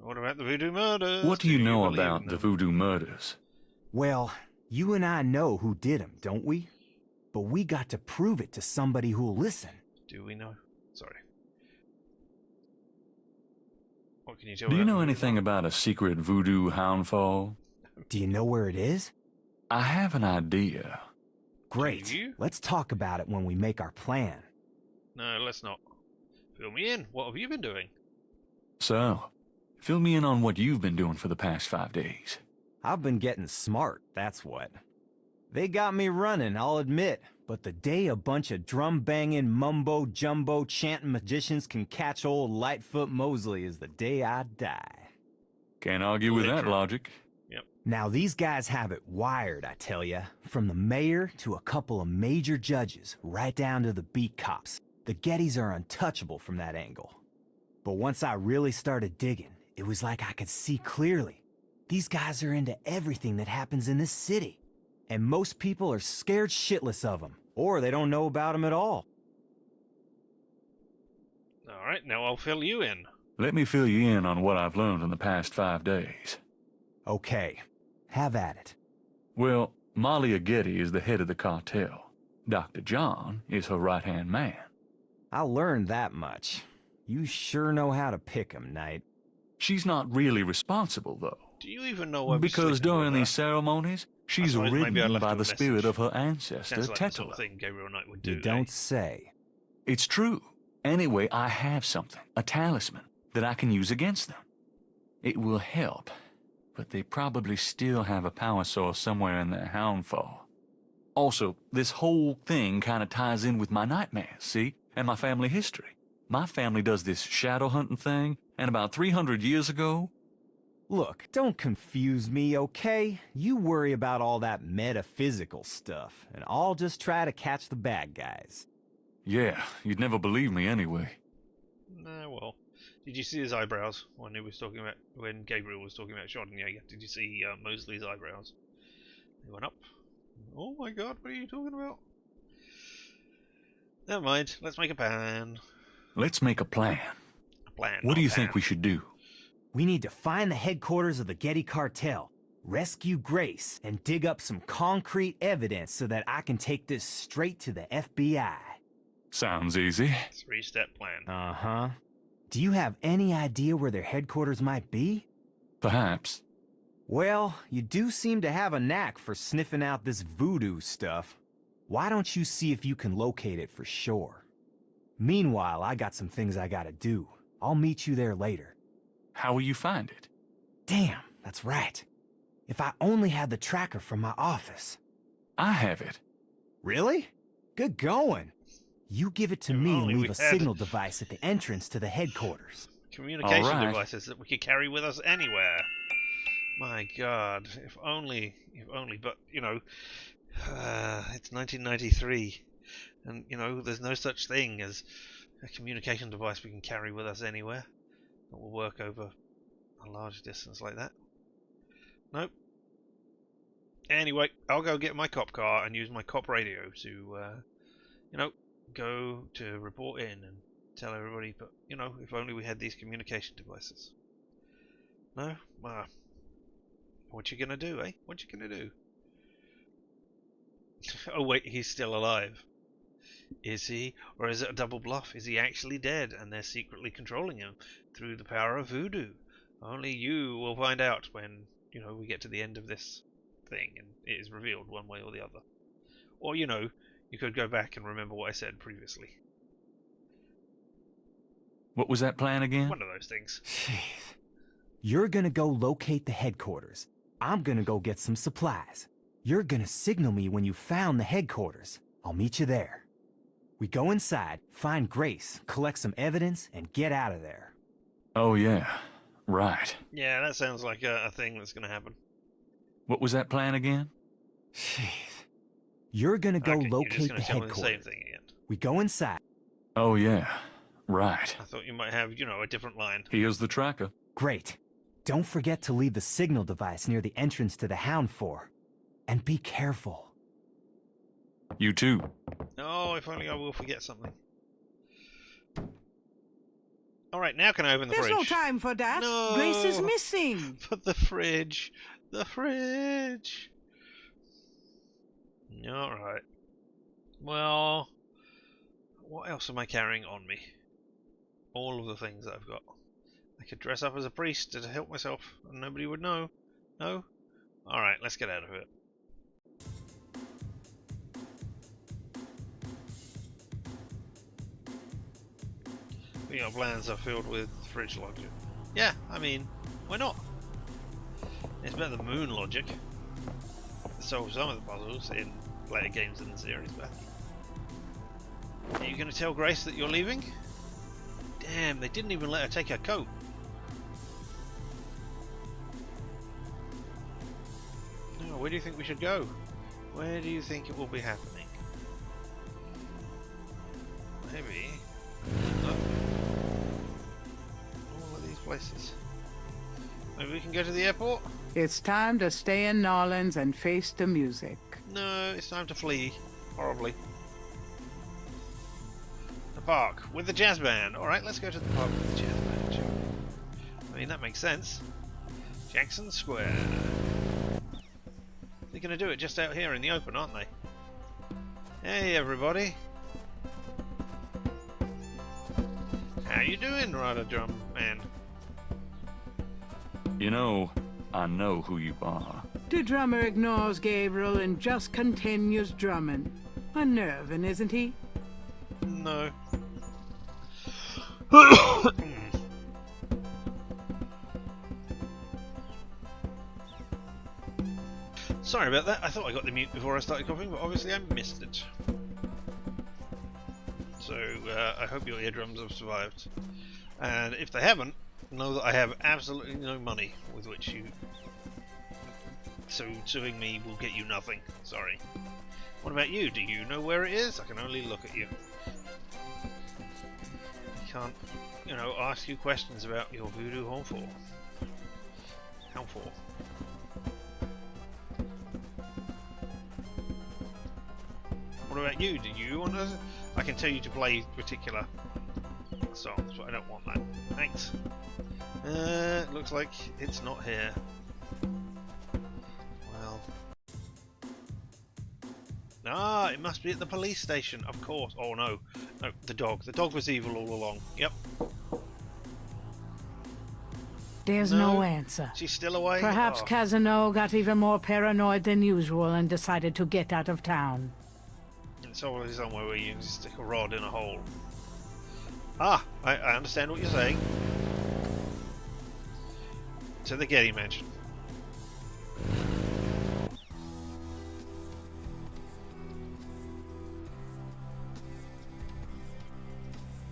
What about the Voodoo Murders? What do you know believe about in the them? Voodoo Murders? Well, you and I know who did them, don't we? But we got to prove it to somebody who'll listen. Do we know? Sorry. What can you tell me? Do you about know the anything Voodoo about a secret voodoo houndfall? Do you know where it is? I have an idea. Great. Do you? Let's talk about it when we make our plan. No, let's not. Fill me in. What have you been doing? So, fill me in on what you've been doing for the past 5 days. I've been getting smart, that's what. They got me running, I'll admit, but the day a bunch of drum-banging, mumbo-jumbo chanting magicians can catch old Lightfoot Mosley is the day I die. Can't argue with that Literally. logic. Yep. Now these guys have it wired, I tell ya. From the mayor to a couple of major judges, right down to the beat cops. The Gettys are untouchable from that angle. But once I really started digging, it was like I could see clearly. These guys are into everything that happens in this city. And most people are scared shitless of them, or they don't know about them at all. Alright, now I'll fill you in. Let me fill you in on what I've learned in the past 5 days. Okay, have at it. Well, Malia Getty is the head of the cartel. Dr. John is her right-hand man. I learned that much. You sure know how to pick 'em, Knight. She's not really responsible, though. Do you even know what Because during these ceremonies, she's suppose maybe I ridden left by a the spirit message. of her ancestor, Sounds like the sort Tetela. of thing Gabriel Knight would do. You don't say. It's true. Anyway, I have something, a talisman, that I can use against them. It will help, but they probably still have a power source somewhere in their houndfall. Also, this whole thing kind of ties in with my nightmares, see? And my family history. My family does this shadow hunting thing, and about 300 years ago... Look, don't confuse me, okay? You worry about all that metaphysical stuff, and I'll just try to catch the bad guys. Yeah, you'd never believe me anyway. Nah, well. Did you see his eyebrows when he was talking about when Gabriel was talking about Schwarzenegger? Did you see Mosley's eyebrows? They went up. Oh my god, what are you talking about? Never mind, let's make a plan. Let's make a plan. A plan. What do you think we should do? We need to find the headquarters of the Getty cartel, rescue Grace, and dig up some concrete evidence so that I can take this straight to the FBI. Sounds easy. 3-step plan. Uh-huh. Do you have any idea where their headquarters might be? Perhaps. Well, you do seem to have a knack for sniffing out this voodoo stuff. Why don't you see if you can locate it for sure? Meanwhile, I got some things I gotta do. I'll meet you there later. How will you find it? Damn, that's right. If I only had the tracker from my office. I have it. Really? Good going. You give it to me and only leave we a had- signal device at the entrance to the headquarters. Communication Alright. devices that we could carry with us anywhere. My God, if only, but you know, it's 1993, and you know, there's no such thing as a communication device we can carry with us anywhere that will work over a large distance like that. Nope. Anyway, I'll go get my cop car and use my cop radio to, you know, go to report in and tell everybody, but, you know, if only we had these communication devices. No? What you gonna do, eh? What you gonna do? Oh wait, he's still alive. Is he? Or is it a double bluff? Is he actually dead and they're secretly controlling him through the power of voodoo? Only you will find out when, you know, we get to the end of this thing and it is revealed one way or the other. Or, you know, you could go back and remember what I said previously. What was that plan again? One of those things. Jeez. You're gonna go locate the headquarters. I'm gonna go get some supplies. You're gonna signal me when you found the headquarters. I'll meet you there. We go inside, find Grace, collect some evidence, and get out of there. Oh, yeah. Right. Yeah, that sounds like a thing that's going to happen. What was that plan again? Jeez. You're gonna go Okay, you're just locate gonna the tell me the headquarters. same thing again. We go inside. Oh, yeah. Right. I thought you might have, you know, a different line. Here's the tracker. Great. Don't forget to leave the signal device near the entrance to the Hound 4. And be careful. You too. Oh, if only I will forget something. Alright, now can I open the There's fridge? no time for that. No. Grace is missing. But the fridge. The fridge. Alright. Well, what else am I carrying on me? All of the things that I've got. I could dress up as a priest to help myself and nobody would know. No? Alright, let's get out of it. I think our plans are filled with fridge logic. Yeah, I mean, why not? It's better than moon logic. Solve some of the puzzles in later games in the series, but are you going to tell Grace that you're leaving? Damn, they didn't even let her take her coat. No, where do you think we should go? Where do you think it will be happening? Maybe. All of these places. Maybe we can go to the airport? It's time to stay in Nolans and face the music. No, it's time to flee. Horribly. The park with the jazz band. Alright, let's go to the park with the jazz band, shall we? I mean, that makes sense. Jackson Square. They're going to do it just out here in the open, aren't they? Hey, everybody. How you doing, Rider Drum Man? You know, I know who you are. The drummer ignores Gabriel and just continues drumming. Unnerving, isn't he? No. Sorry about that. I thought I got the mute before I started coughing, but obviously I missed it. So I hope your eardrums have survived. And if they haven't, know that I have absolutely no money with which you... So suing me will get you nothing. Sorry. What about you? Do you know where it is? I can only look at you. I can't, you know, ask you questions about your voodoo home for. How for? What about you? Do you want to... I can tell you to play particular songs, but I don't want that. Thanks. Looks like it's not here. Well... Ah, it must be at the police station, of course. Oh no. No, the dog. The dog was evil all along. Yep. There's no answer. She's still away? Perhaps Oh. Casino got even more paranoid than usual and decided to get out of town. It's always somewhere where you can stick a rod in a hole. Ah, I understand what you're saying. To the Getty Mansion.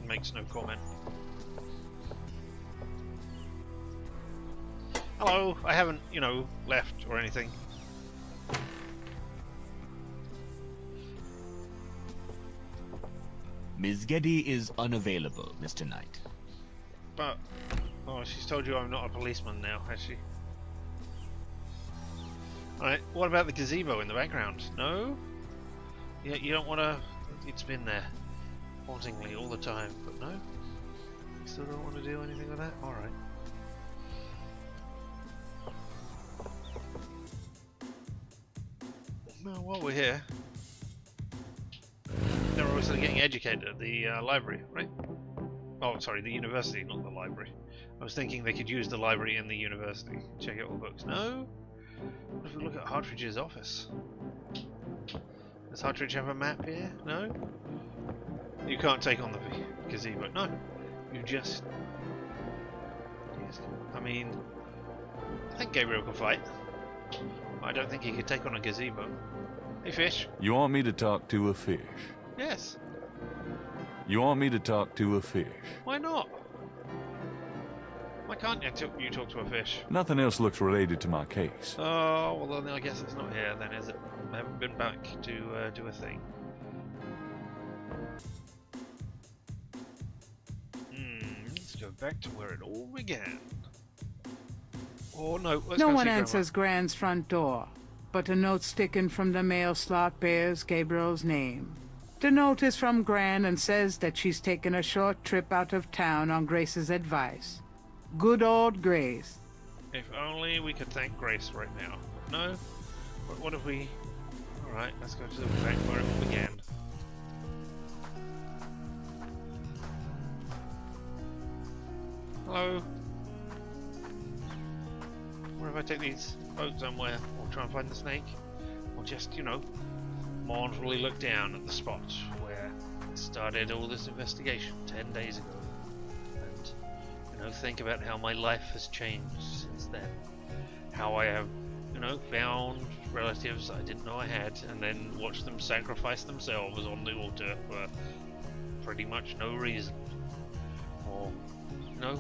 Makes no comment. Hello, I haven't, you know, left or anything. Ms. Getty is unavailable, Mr. Knight. But, oh, she's told you I'm not a policeman now, has she? Alright, what about the gazebo in the background? No? Yeah, you don't want to... It's been there, hauntingly, all the time, but no? You still don't want to do anything with that? Alright. Well, while we're here... They're obviously getting educated at the library, right? Oh, sorry, the university, not the library. I was thinking they could use the library in the university. Check out all the books. No? What if we look at Hartridge's office? Does Hartridge have a map here? No? You can't take on the gazebo. No. You just... I mean... I think Gabriel can fight. I don't think he could take on a gazebo. Hey, fish. You want me to talk to a fish? Yes. You want me to talk to a fish? Why not? Why can't you talk to a fish? Nothing else looks related to my case. Oh, well then I guess it's not here then, is it? I haven't been back to do a thing. Let's go back to where it all began. Oh no, let's No go one see answers Gran's front door, but a note sticking from the mail slot bears Gabriel's name. The note is from Gran and says that she's taken a short trip out of town on Grace's advice. Good old Grace. If only we could thank Grace right now. No? What if we... Alright, let's go to the back where it all began. Hello? Where if I take these boats somewhere? Or try and find the snake? Or just, you know, mournfully look down at the spot where it started all this investigation 10 days ago. And, you know, think about how my life has changed since then. How I have, you know, found relatives I didn't know I had and then watched them sacrifice themselves on the altar for pretty much no reason. Or, you know,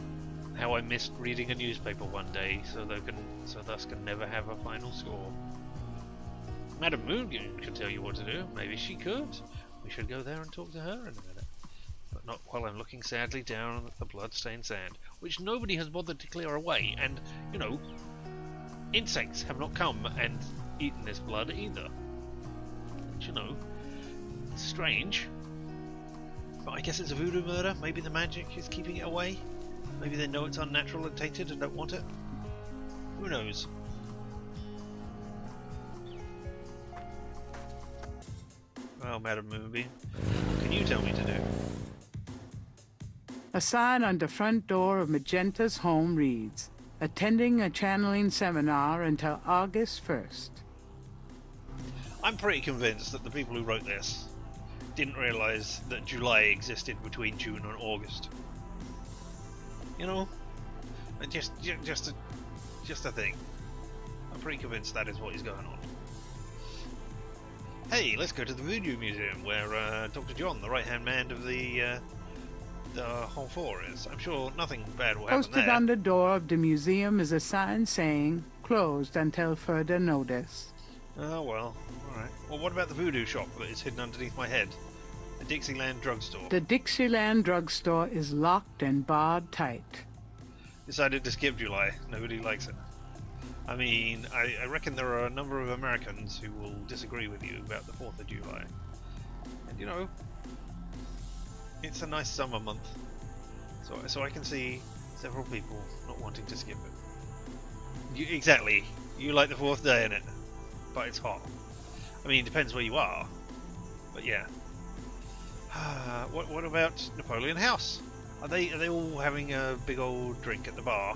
how I missed reading a newspaper one day so thus can never have a final score. Madam Moon can tell you what to do. Maybe she could. We should go there and talk to her in a minute. But not while I'm looking sadly down at the blood-stained sand, which nobody has bothered to clear away, and, you know, insects have not come and eaten this blood either. Which, you know, it's strange. But I guess it's a voodoo murder. Maybe the magic is keeping it away. Maybe they know it's unnatural and tainted and don't want it. Who knows? Well, Madam Moonbeam, what can you tell me to do? A sign on the front door of Magenta's home reads, attending a channeling seminar until August 1st. I'm pretty convinced that the people who wrote this didn't realise that July existed between June and August. You know, just a thing. I'm pretty convinced that is what is going on. Hey, let's go to the Voodoo Museum, where Dr. John, the right-hand man of the Hall 4 is. I'm sure nothing bad will happen Posted there. on the door of the museum is a sign saying, closed until further notice. Oh well, alright. Well, what about the voodoo shop that is hidden underneath my head? The Dixieland drugstore. The Dixieland drugstore is locked and barred tight. Decided to skip July. Nobody likes it. I mean, I reckon there are a number of Americans who will disagree with you about the 4th of July. And you know, it's a nice summer month. So I can see several people not wanting to skip it. Exactly. You like the 4th day, innit? But it's hot. I mean, it depends where you are. But yeah. What about Napoleon House? Are they all having a big old drink at the bar?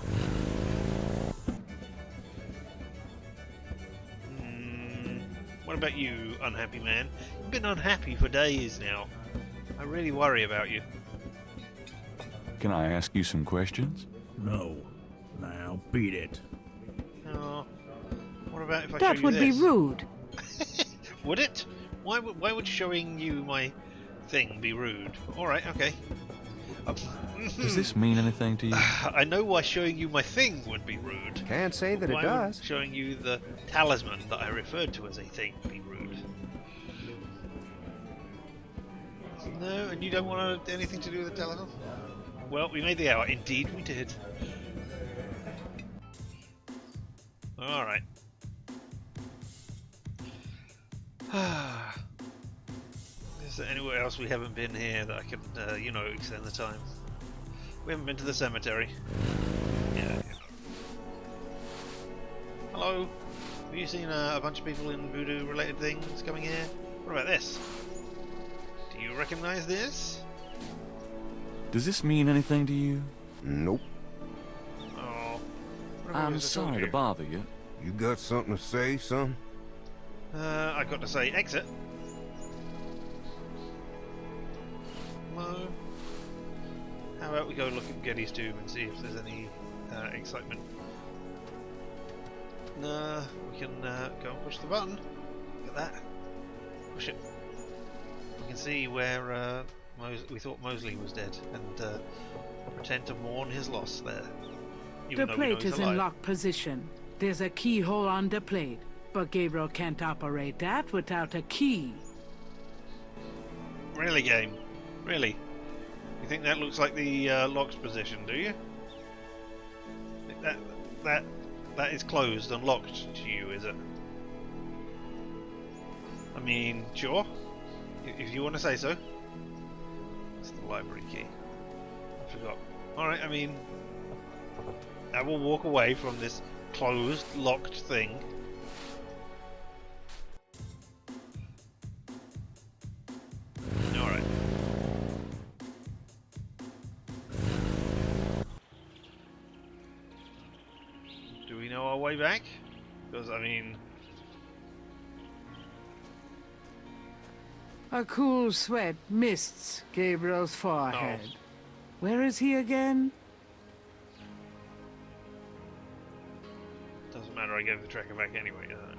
What about you, unhappy man? You've been unhappy for days now. I really worry about you. Can I ask you some questions? No. Now, beat it. Oh, what about if I That show you would be this? rude. Would it? Why would showing you my thing be rude? Alright, okay. Does this mean anything to you? I know why showing you my thing would be rude. Can't say that it Why does. would showing you the talisman that I referred to as a thing be rude? No, and you don't want anything to do with the talisman? Well, we made the hour. Indeed we did. Alright. Is there anywhere else we haven't been here that I can, you know, extend the time? We haven't been to the cemetery. Yeah. Hello. Have you seen a bunch of people in voodoo-related things coming here? What about this? Do you recognize this? Does this mean anything to you? Nope. Oh. I'm sorry to bother you. You got something to say, son? I've got to say exit. No. How about we go look at Getty's tomb and see if there's any excitement? No, we can go and push the button. Look at that. Push it. We can see where we thought Mosley was dead and pretend to mourn his loss there. The plate is in locked position. There's a keyhole on the plate, but Gabriel can't operate that without a key. Really, game? Really? You think that looks like the locked position, do you? That is closed and locked to you, is it? I mean, sure. If you want to say so. It's the library key. I forgot. Alright, I mean, I will walk away from this closed, locked thing. Alright. Do we know our way back? Because, I mean... A cool sweat mists Gabriel's forehead. Oh. Where is he again? Doesn't matter, I gave the tracker back anyway, doesn't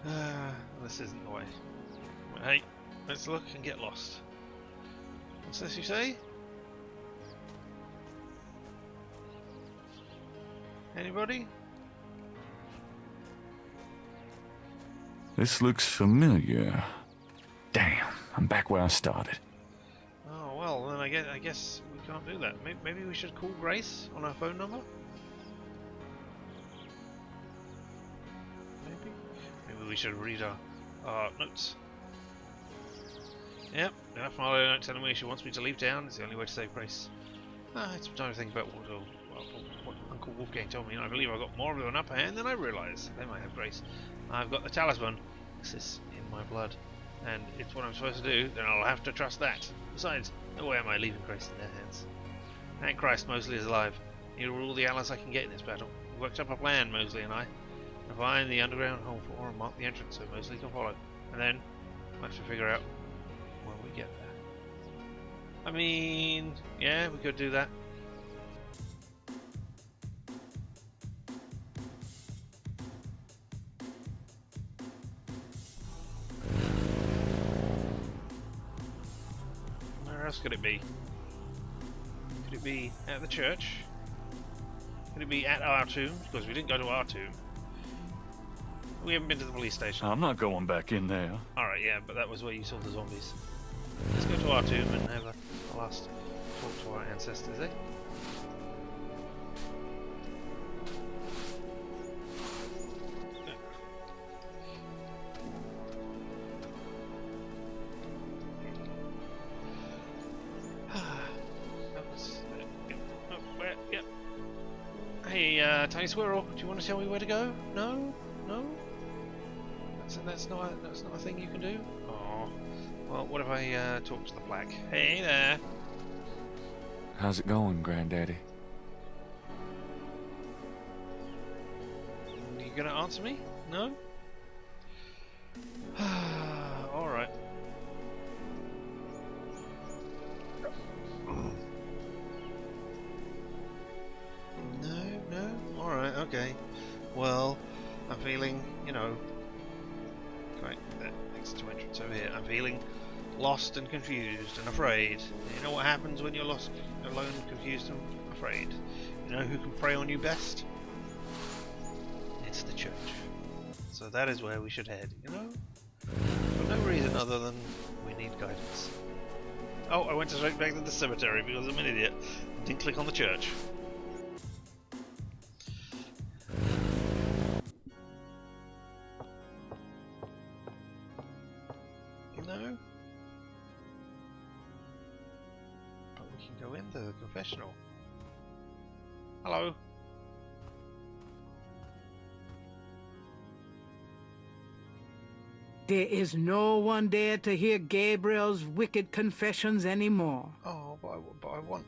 it? This isn't the way. Hey, let's look and get lost. What's this you say? Anybody? This looks familiar. Damn, I'm back where I started. Oh well, then I guess we can't do that. Maybe we should call Grace on our phone number. Maybe we should read our notes. Yep, enough Marlowe note telling me she wants me to leave town. It's the only way to save Grace. It's time to think about what Uncle Wolfgang told me, and I believe I got more of an upper hand than I realised. They might have Grace. I've got the talisman. This is in my blood, and it's what I'm supposed to do. Then I'll have to trust that. Besides, no way am I leaving Grace in their hands. Thank Christ, Mosley is alive. Need all the allies I can get in this battle. We worked up a plan, Mosley and I. To find the underground hole for and mark the entrance so Mosley can follow. And then we'll have to figure out when we get there. I mean, yeah, we could do that. Where else could it be? Could it be at the church? Could it be at our tomb? Because we didn't go to our tomb. We haven't been to the police station. I'm not going back in there. Alright, yeah, but that was where you saw the zombies. Let's go to our tomb and have a last talk to our ancestors, eh? Hey, Tiny Squirrel, do you want to tell me where to go? No? No? That's not a thing you can do? Oh. Well, what if I talk to the plaque? Hey there! How's it going, Granddaddy? You gonna answer me? No? Well, I'm feeling, you know... Right, that exit to entrance over here. I'm feeling lost and confused and afraid. You know what happens when you're lost, alone, confused and afraid? You know who can prey on you best? It's the church. So that is where we should head, you know? For no reason other than we need guidance. Oh, I went straight back to the cemetery because I'm an idiot. Didn't click on the church. No? But we can go in the confessional. Hello? There is no one there to hear Gabriel's wicked confessions anymore. Oh, but I want...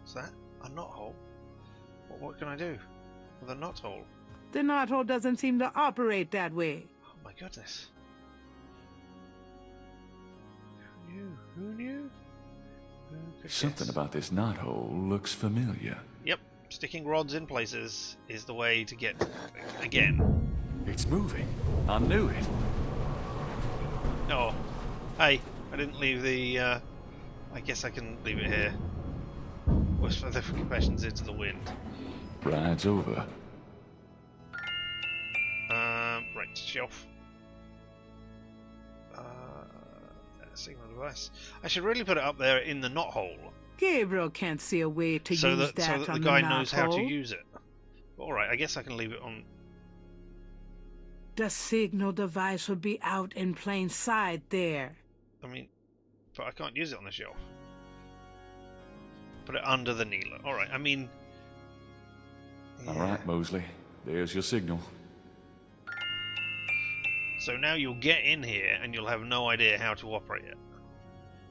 What's that? A knothole? What can I do with a knothole? The knothole doesn't seem to operate that way. Oh my goodness. Who knew? Who knew? Who could Something guess? about this knothole looks familiar. Yep, sticking rods in places is the way to get again. It's moving. I knew it. Oh, hey, I didn't leave the, I guess I can leave it here. Whisper the confessions into the wind. Ride's over. Right, shelf. Signal device. I should really put it up there in the knothole. Gabriel can't see a way to so use that, so that on the guy the knows how to knothole. use it. Alright, I guess I can leave it on... The signal device would be out in plain sight there. I mean, but I can't use it on the shelf. Put it under the kneeler. Alright, I mean... Yeah. Alright, Mosley. There's your signal. So now you'll get in here and you'll have no idea how to operate it.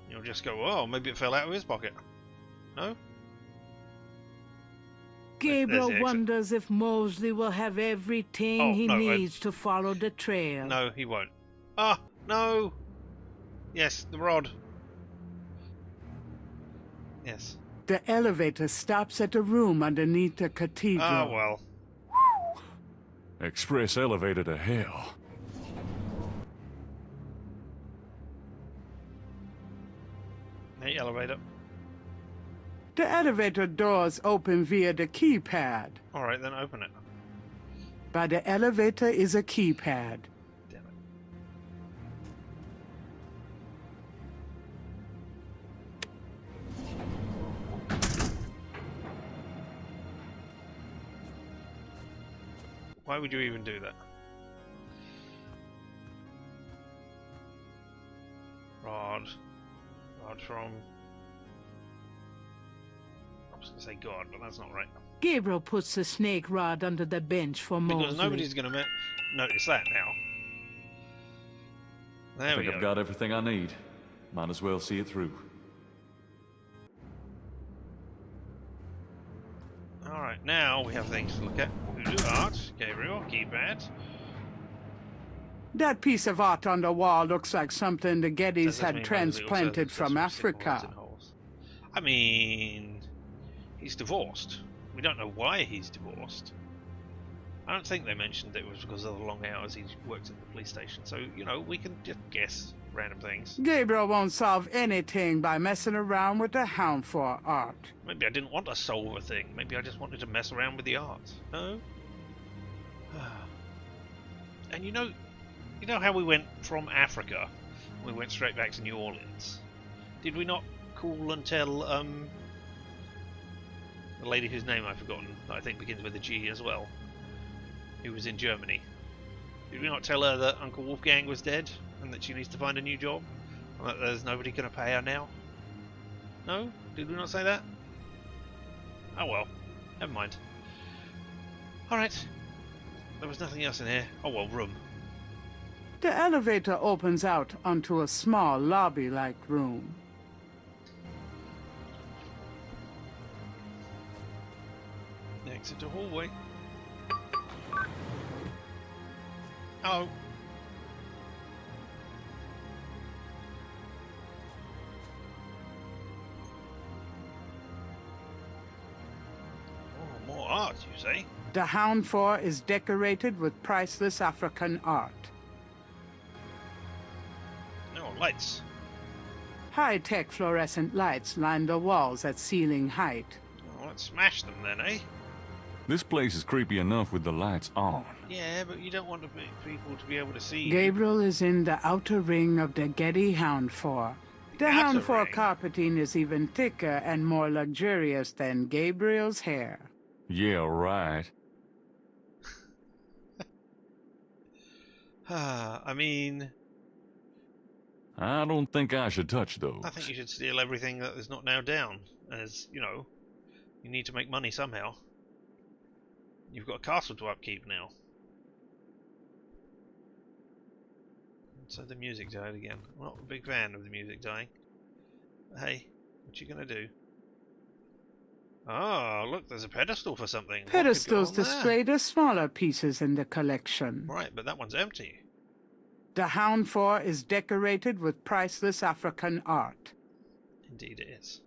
You'll just go, oh, maybe it fell out of his pocket. No? Gabriel wonders if Mosley will have everything he needs to follow the trail. No, he won't. Ah, no! Yes, the rod. Yes. The elevator stops at a room underneath the cathedral. Ah, well. Express elevator to hell. Hey, elevator. The elevator doors open via the keypad. Alright, then open it. By the elevator is a keypad. Damn it. Why would you even do that? Rod from... I was going to say God, but that's not right. Gabriel puts the snake rod under the bench for Mosley. Because nobody's going to notice that now. There we go. I've got everything I need. Might as well see it through. Alright, now we have things to look at. Voodoo art, Gabriel, keypad. That piece of art on the wall looks like something the Gettys had transplanted from Africa. I mean, he's divorced. We don't know why he's divorced. I don't think they mentioned it was because of the long hours he worked at the police station. So, you know, we can just guess random things. Gabriel won't solve anything by messing around with the Hound for art. Maybe I didn't want to solve a thing. Maybe I just wanted to mess around with the art. No? And you know how we went from Africa? We went straight back to New Orleans. Did we not call and tell the lady whose name I've forgotten, that I think begins with a G as well, who was in Germany? Did we not tell her that Uncle Wolfgang was dead and that she needs to find a new job and that there's nobody going to pay her now? No? Did we not say that? Oh well, never mind. Alright, there was nothing else in here. Oh well, room. The elevator opens out onto a small lobby-like room. Exit to hallway. Hello. Oh, more art, you say? The Hound 4 is decorated with priceless African art. Oh, lights. High-tech fluorescent lights line the walls at ceiling height. Oh, let's smash them then, eh? This place is creepy enough with the lights on. Yeah, but you don't want people to be able to see you. Gabriel is in the outer ring of the Getty Hound 4. The Hound 4 carpeting is even thicker and more luxurious than Gabriel's hair. Yeah, right. I mean... I don't think I should touch those. I think you should steal everything that is not now down. As, you know, you need to make money somehow. You've got a castle to upkeep now. So the music died again. I'm not a big fan of the music dying. But hey, what you gonna do? Oh, look, there's a pedestal for something. Pedestals display the smaller pieces in the collection. Right, but that one's empty. The Hound 4 is decorated with priceless African art. Indeed it is.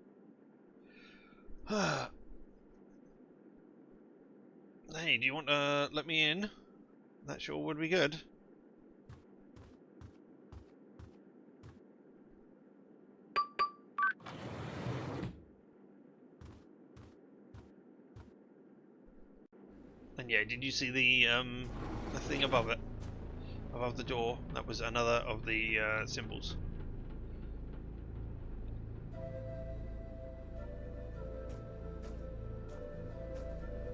Hey, do you want to let me in? That sure would be good. And yeah, did you see the thing above it? Above the door? That was another of the symbols.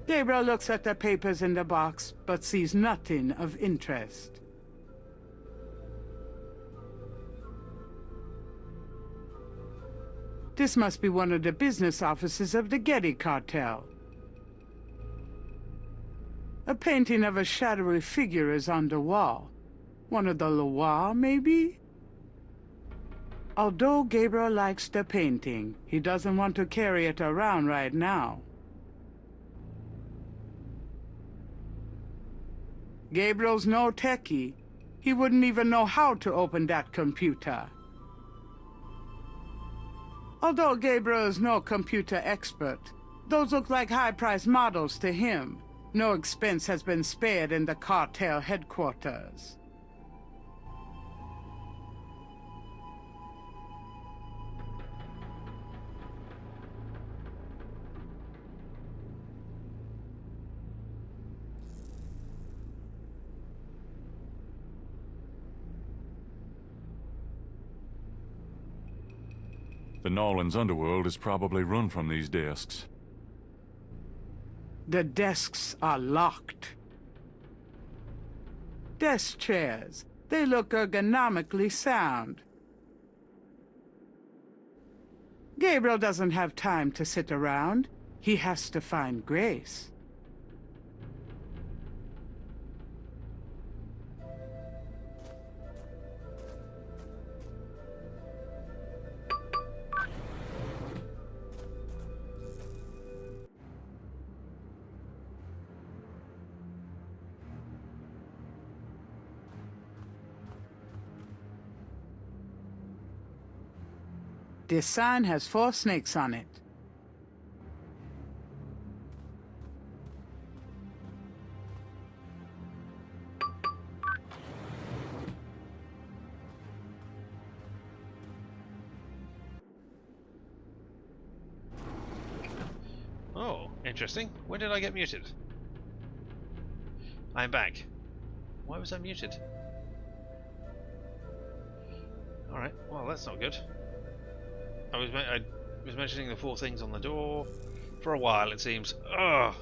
Gabriel looks at the papers in the box, but sees nothing of interest. This must be one of the business offices of the Getty cartel. A painting of a shadowy figure is on the wall. One of the Loire, maybe? Although Gabriel likes the painting, he doesn't want to carry it around right now. Gabriel's no techie. He wouldn't even know how to open that computer. Although Gabriel is no computer expert, those look like high-priced models to him. No expense has been spared in the cartel headquarters. The Norlands underworld is probably run from these desks. The desks are locked. Desk chairs. They look ergonomically sound. Gabriel doesn't have time to sit around. He has to find Grace. This sign has 4 snakes on it. Oh, interesting. When did I get muted? I'm back. Why was I muted? Alright, well that's not good. I was mentioning the 4 things on the door for a while, it seems. Ugh!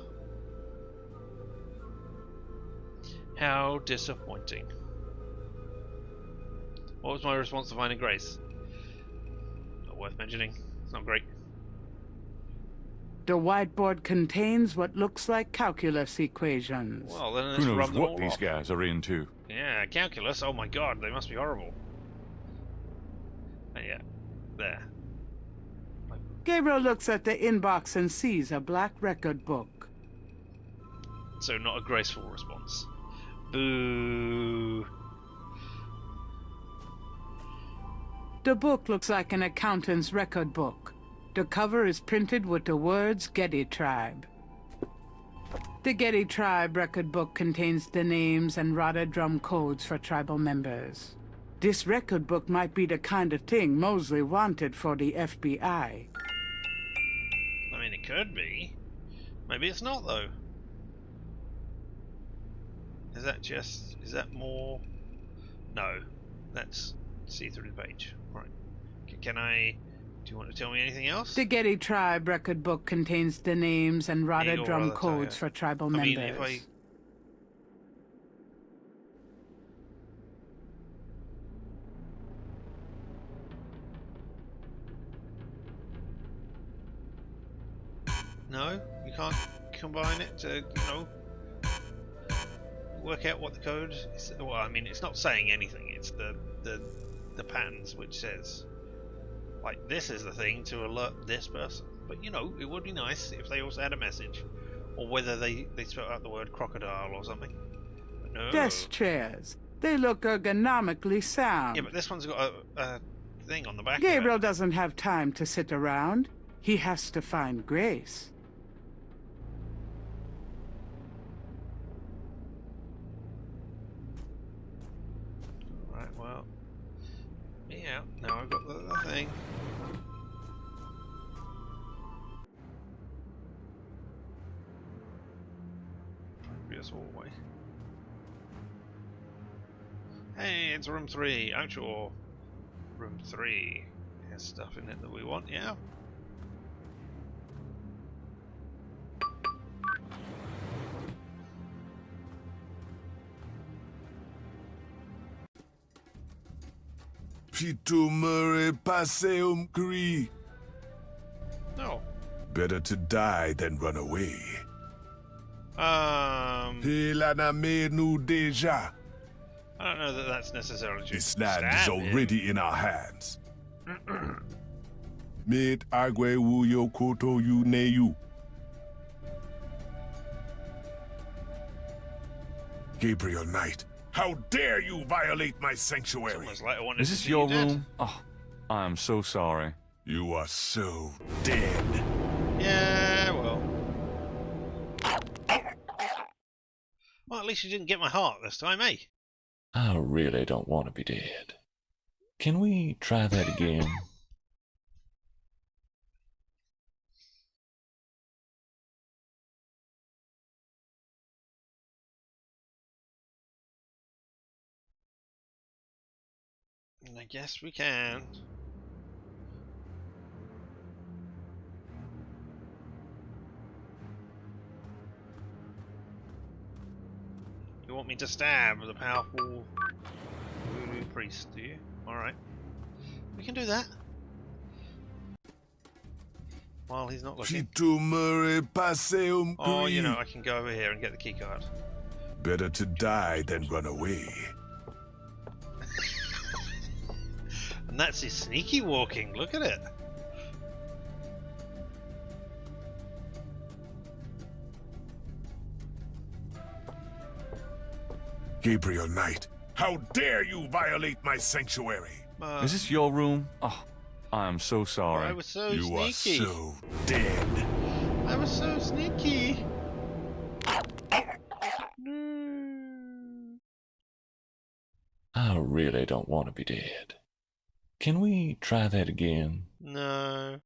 How disappointing. What was my response to finding Grace? Not worth mentioning. It's not great. The whiteboard contains what looks like calculus equations. Well, then let's Who knows rub them what all these off. guys are into? Yeah, calculus. Oh my god, they must be horrible. Yeah, there. Gabriel looks at the inbox and sees a black record book. So not a graceful response. Boo. The book looks like an accountant's record book. The cover is printed with the words Getty Tribe. The Getty Tribe record book contains the names and Rada drum codes for tribal members. This record book might be the kind of thing Mosley wanted for the FBI. I mean, it could be. Maybe it's not, though. Is that more? No. That's see through the page. Right. Do you want to tell me anything else? The Getty Tribe record book contains the names and Rada drum codes for tribal members. Mean, if I... No? You can't combine it to, work out what the code is? Well, I mean, it's not saying anything. It's the patterns which says, like, this is the thing to alert this person. But, it would be nice if they also had a message. Or whether they spelled out the word crocodile or something. But no. Desk chairs. They look ergonomically sound. Yeah, but this one's got a thing on the back Gabriel of it. doesn't have time to sit around. He has to find Grace. Right, well. Yeah, now I've got the thing. Previous hallway. Hey, it's room 3. Actual room 3 has stuff in it that we want, yeah? No. Better to die than run away. I don't know that that's necessarily true. This land is already in our hands. Mid agwe wuyo koto yu neyu. Gabriel Knight, how dare you violate my sanctuary? Like is this your room? Oh, I'm so sorry. You are so dead. Yeah, well. Well, at least you didn't get my heart this time, eh? I really don't want to be dead. Can we try that again? I guess we can. You want me to stab the powerful voodoo priest, do you? Alright. We can do that. While he's not looking. Oh, I can go over here and get the keycard. Better to die than run away. And that's his sneaky walking, look at it. Gabriel Knight, how dare you violate my sanctuary? Is this your room? Oh, I'm so sorry. I was so you sneaky. You are so dead. I was so sneaky. I really don't want to be dead. Can we try that again? No.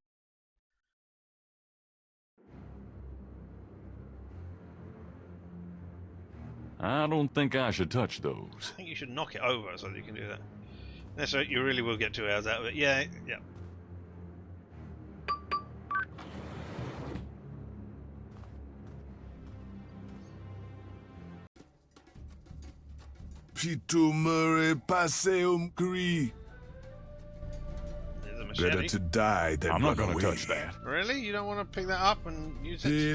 I don't think I should touch those. I think you should knock it over so that you can do that. That's right, you really will get 2 hours out of it. Yeah, yeah. Better to die than I'm not going to away. touch that. Really? You don't want to pick that up and use it?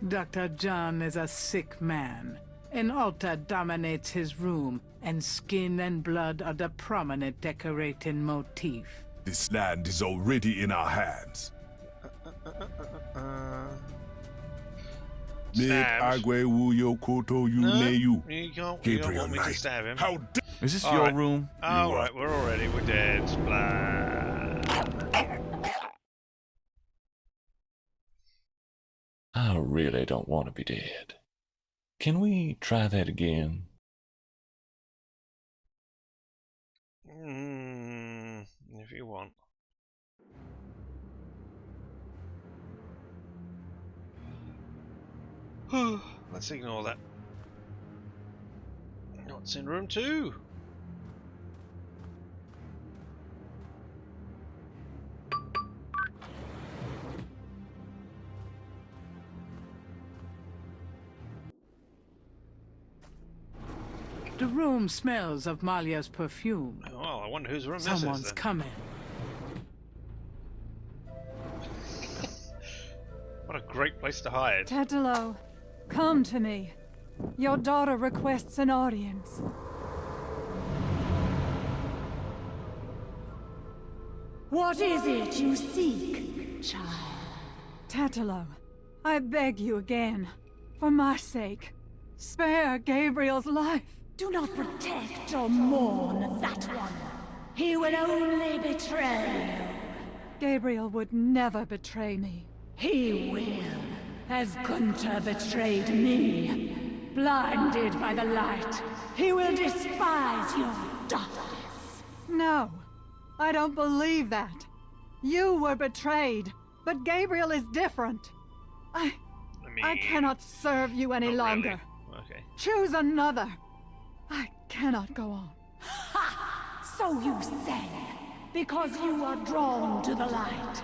Dr. John is a sick man. An altar dominates his room, and skin and blood are the prominent decorating motif. This land is already in our hands. Stabbed. No, you don't want me to stab him. How is this your room? Alright, we're dead. Blah. I really don't want to be dead. Can we try that again? If you want. Let's ignore that. What's in room 2? The room smells of Malia's perfume. Oh, I wonder whose room Someone's this is then. coming. What a great place to hide. Tetelo, come to me. Your daughter requests an audience. What is it you seek, child? Tetelo, I beg you again, for my sake, spare Gabriel's life. Do not protect or mourn that one. He would only betray you. Gabriel would never betray me. He will, as Gunter betrayed me. Blinded by the light, he will despise your darkness. No, I don't believe that. You were betrayed, but Gabriel is different. I cannot serve you any longer. Really. Okay. Choose another. I cannot go on. Ha! So you say, because you are drawn to the light.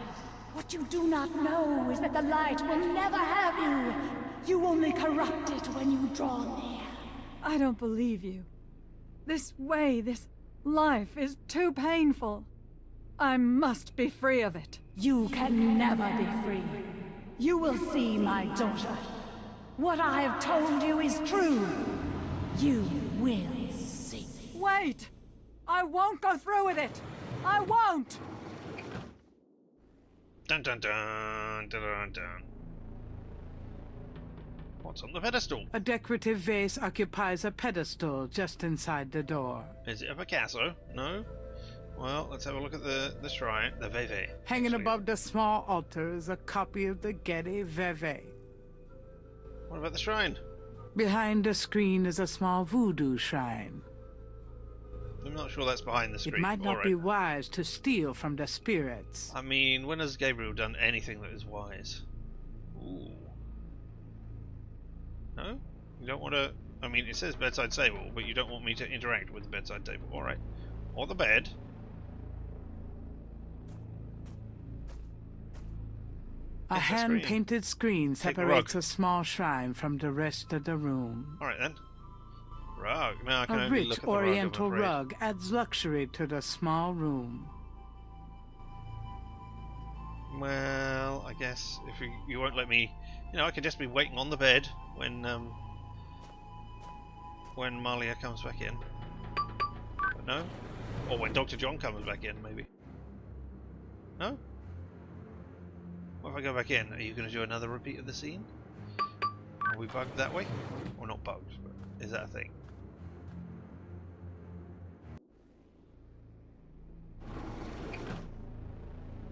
What you do not know is that the light will never have you. You only corrupt it when you draw near. I don't believe you. This way, this life is too painful. I must be free of it. You can never be free. You will see, my daughter. What I have told you is true. You will see. Wait! I won't go through with it! I won't! Dun dun dun dun dun dun. What's on the pedestal? A decorative vase occupies a pedestal just inside the door. Is it a Picasso? No? Well, let's have a look at the shrine, the Veve. Hanging above the small altar is a copy of the Getty Veve. What about the shrine? Behind the screen is a small voodoo shrine. I'm not sure that's behind the screen. It might not be wise to steal from the spirits. I mean, when has Gabriel done anything that is wise? Ooh. No? You don't want to... I mean, it says bedside table, but you don't want me to interact with the bedside table. Alright. Or the bed. A hand-painted screen separates a small shrine from the rest of the room. Alright then. Rug. Now I can A only rich look at the oriental rug, I'm afraid. rug adds luxury to the small room. Well, I guess if you won't let me, I could just be waiting on the bed when Malia comes back in. But no, or when Dr. John comes back in, maybe. No. What if I go back in? Are you going to do another repeat of the scene? Are we bugged that way? Or not bugged, but is that a thing?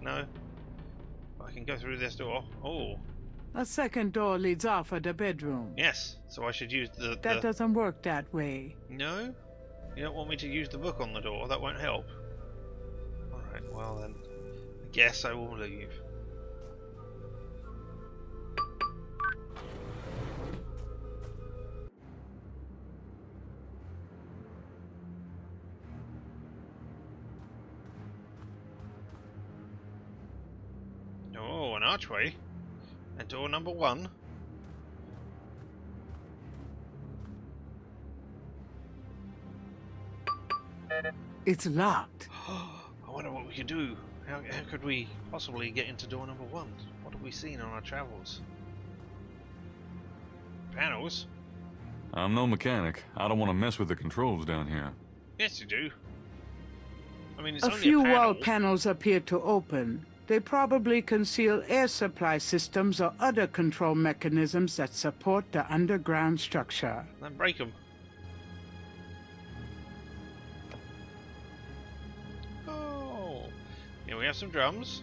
No. I can go through this door. Oh. A second door leads off of the bedroom. Yes, so I should use the... That doesn't work that way. No? You don't want me to use the book on the door? That won't help. Alright, well then. I guess I will leave. Oh, an archway. And door number 1. It's locked. I wonder what we can do. How could we possibly get into door number 1? What have we seen on our travels? Panels? I'm no mechanic. I don't want to mess with the controls down here. Yes, you do. I mean, it's A only few a panel. wall panels appear to open. They probably conceal air supply systems or other control mechanisms that support the underground structure. Then break them. Oh, here we have some drums.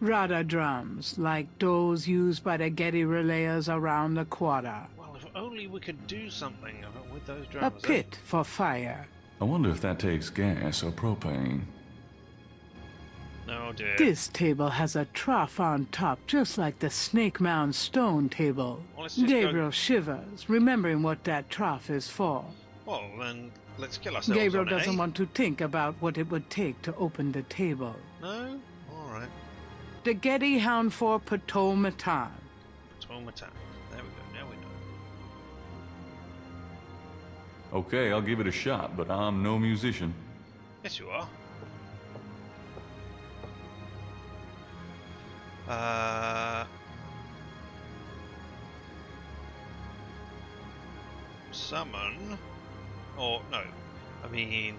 Rada drums, like those used by the Getty relayers around the quarter. Well, if only we could do something with those A drums. pit for fire. I wonder if that takes gas or propane. No, dear. This table has a trough on top, just like the Snake Mound stone table. Well, let's just Gabriel shivers, remembering what that trough is for. Well, then let's kill ourselves. Gabriel on it, doesn't eh? want to think about what it would take to open the table. No? Alright. The Getty Hound for Potomatan. Potomatan. There we go. Now we know. Okay, I'll give it a shot, but I'm no musician. Yes, you are. Summon? Or, no. I mean...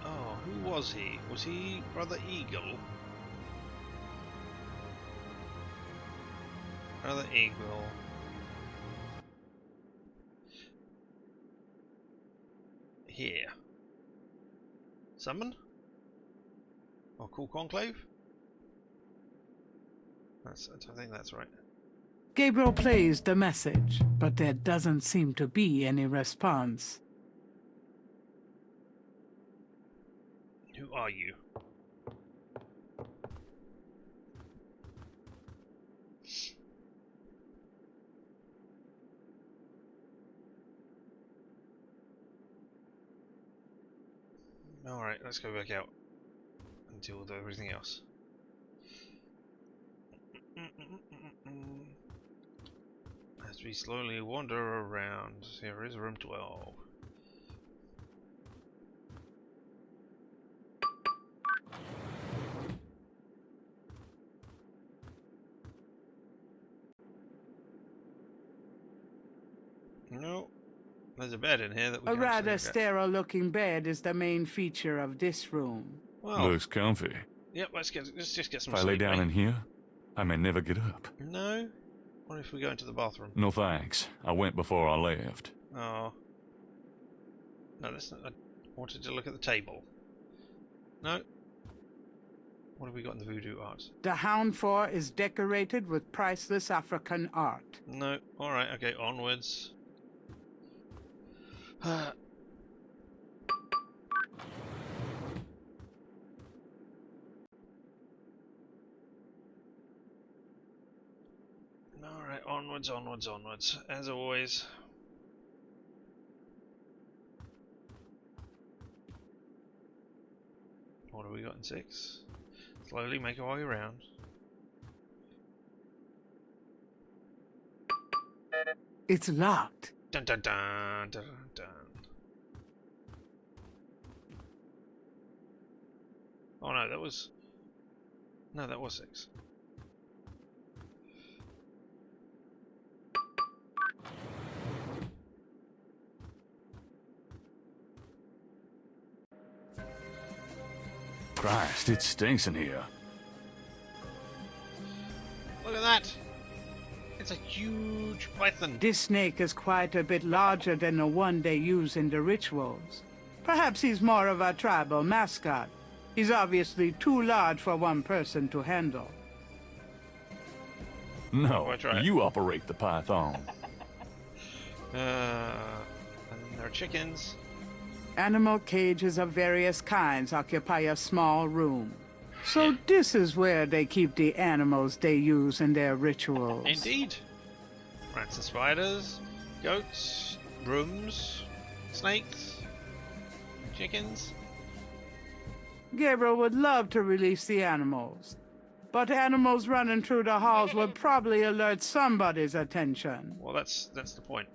Oh, who was he? Was he Brother Eagle? Brother Eagle. Here. Summon? Or call Conclave? I think that's right. Gabriel plays the message, but there doesn't seem to be any response. Who are you? Alright, let's go back out and deal with everything else. As we slowly wander around, here is room 12. No, there's a bed in here that we A can rather actually get. sterile-looking bed is the main feature of this room. Well, Looks comfy. yep, let's just get some If I sleep. lay down eh? in here, I may never get up. No? What if we go into the bathroom? No thanks. I went before I left. Oh. No, that's not. I wanted to look at the table. No. What have we got in the voodoo art? The Hound 4 is decorated with priceless African art. No. Alright, okay, onwards. Alright, onwards, onwards, onwards. As always. What have we got in 6? Slowly make our way around. It's locked. Dun dun dun dun dun. Oh no, that was... No, that was 6. Christ, it stinks in here. Look at that! It's a huge python. This snake is quite a bit larger than the one they use in the rituals. Perhaps he's more of a tribal mascot. He's obviously too large for one person to handle. No, you operate the python. And there are chickens. Animal cages of various kinds occupy a small room. So this is where they keep the animals they use in their rituals. Indeed. Rats and spiders, goats, brooms, snakes, chickens. Gabriel would love to release the animals, but animals running through the halls would probably alert somebody's attention. Well, that's the point.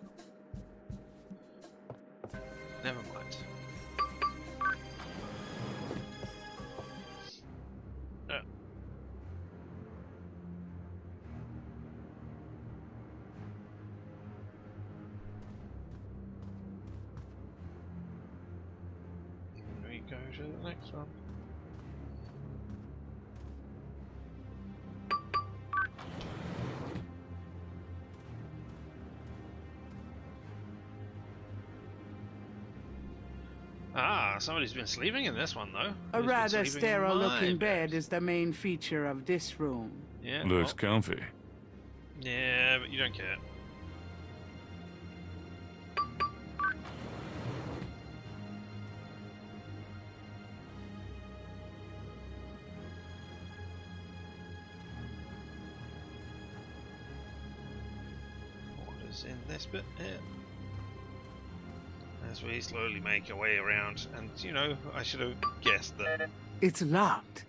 Never mind. We go to the next one. Ah, somebody's been sleeping in this one, though. A Who's been rather sleeping in sterile-looking my bed is the main feature of this room. Yeah, Looks comfy. yeah, but you don't care. What is in this bit here? As we slowly make our way around, and you know, I should have guessed that It's locked.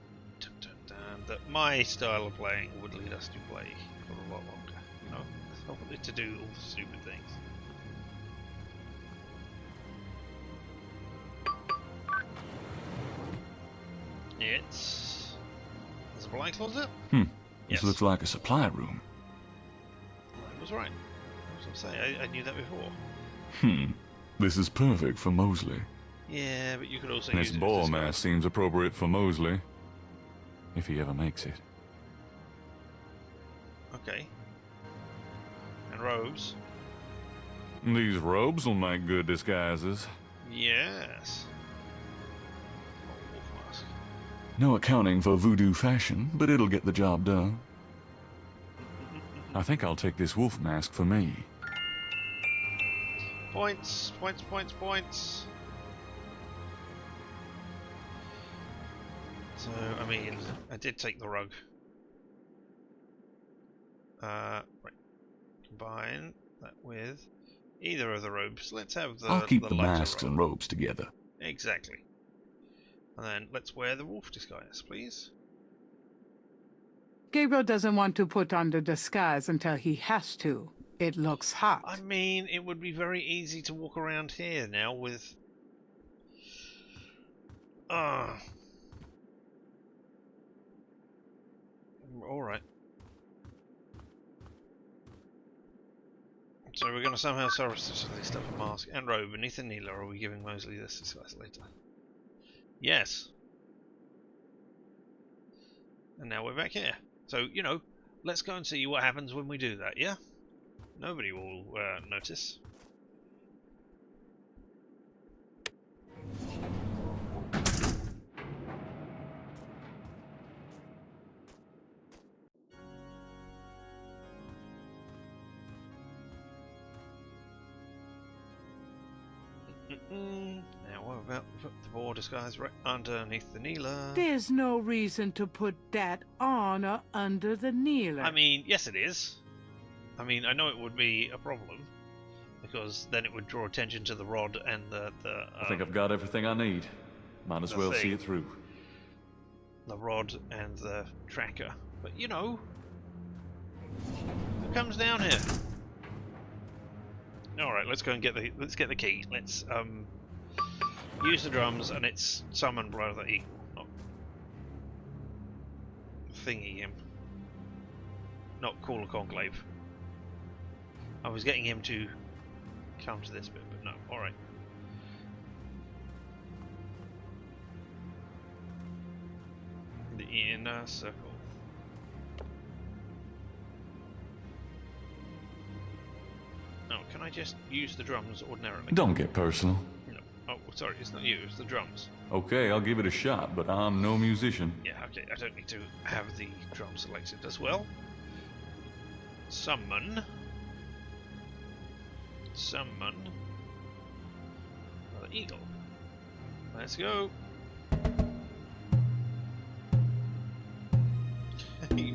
that my style of playing would lead us to play for a lot longer. You know, probably to do all the stupid things. There's a blind closet. This Yes. looks like a supply room. I was right. I was saying, I knew that before. This is perfect for Mosley. Yeah, but you could also This use it as ball disguise. mask seems appropriate for Mosley. If he ever makes it. Okay. And robes. These robes will make good disguises. Yes. Oh, wolf mask. No accounting for voodoo fashion, but it'll get the job done. I think I'll take this wolf mask for me. Points, points, points, points. So, I mean, I did take the rug. Right. Combine that with either of the robes. Let's have the I'll keep the lighter masks robe. and robes together. Exactly. And then let's wear the wolf disguise, please. Gabriel doesn't want to put on the disguise until he has to. It looks hot. I mean, it would be very easy to walk around here now with... Alright. So we're going to somehow surreptitiously stuff a mask and robe beneath the needle, or are we giving Mosley this disguise later? Yes. And now we're back here. So, you know, let's go and see what happens when we do that, yeah? Nobody will notice. Now what about put the ball disguise right underneath the kneeler? There's no reason to put that on or under the kneeler. I mean, yes it is. I mean, I know it would be a problem, because then it would draw attention to the rod and the I think I've got everything I need. Might as well see it through. the rod and the tracker. But you know, who comes down here? All right, let's go and get the key. Let's use the drums, and it's summon Brother Eagle, not thingy him, not call a conclave. I was getting him to come to this bit, but no. All right. The inner circle. Oh, can I just use the drums ordinarily? Don't get personal. No. Oh, sorry, it's not you, it's the drums. Okay, I'll give it a shot, but I'm no musician. Yeah, okay, I don't need to have the drum selected as well. Summon. Summon. Another eagle. Let's go.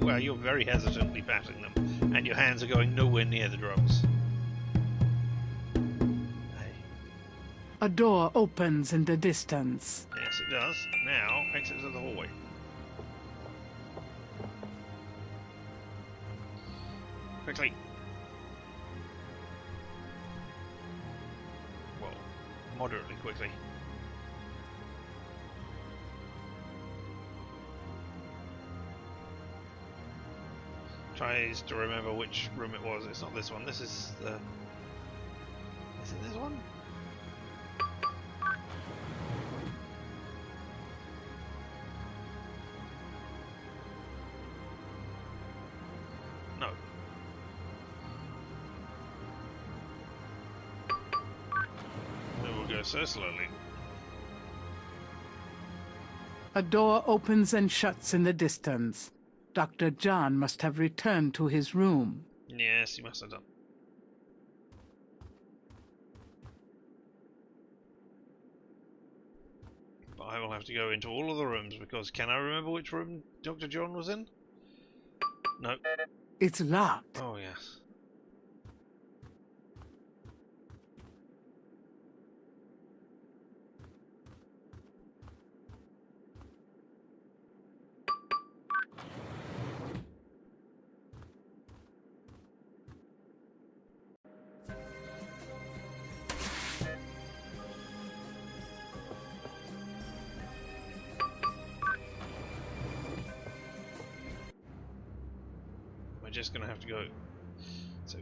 Wow, you're very hesitantly patting them, and your hands are going nowhere near the drums. A door opens in the distance. Yes, it does. Now, exit to the hallway. Quickly. Well, moderately quickly. Tries to remember which room it was. It's not this one. This is the... Is it this one? No. We will go so slowly. A door opens and shuts in the distance. Dr. John must have returned to his room. Yes, he must have done. But I will have to go into all of the rooms because can I remember which room Dr. John was in? No. It's locked. Oh, yes. We're just going to have to go. So.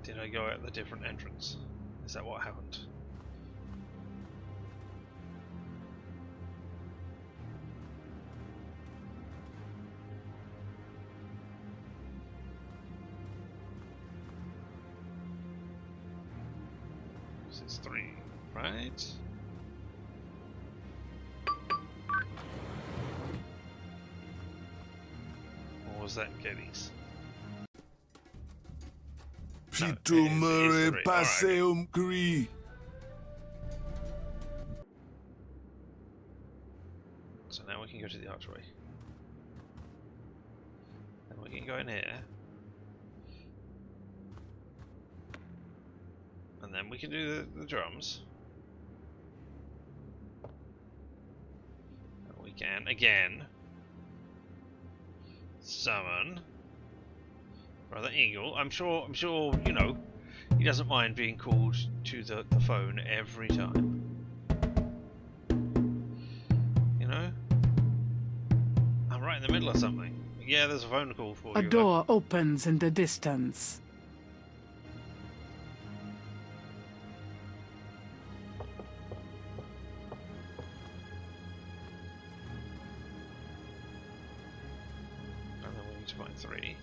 Did I go out the different entrance? Is that what happened? It's 3, right? Or was that Geddes? Pitumere passeum cri. So now we can go to the archway. And we can go in here. And then we can do the drums. And we can, again, summon Brother Eagle. I'm sure, you know, he doesn't mind being called to the phone every time. You know? I'm right in the middle of something. Yeah, there's a phone call for you. A door opens in the distance. And then we need to find 3.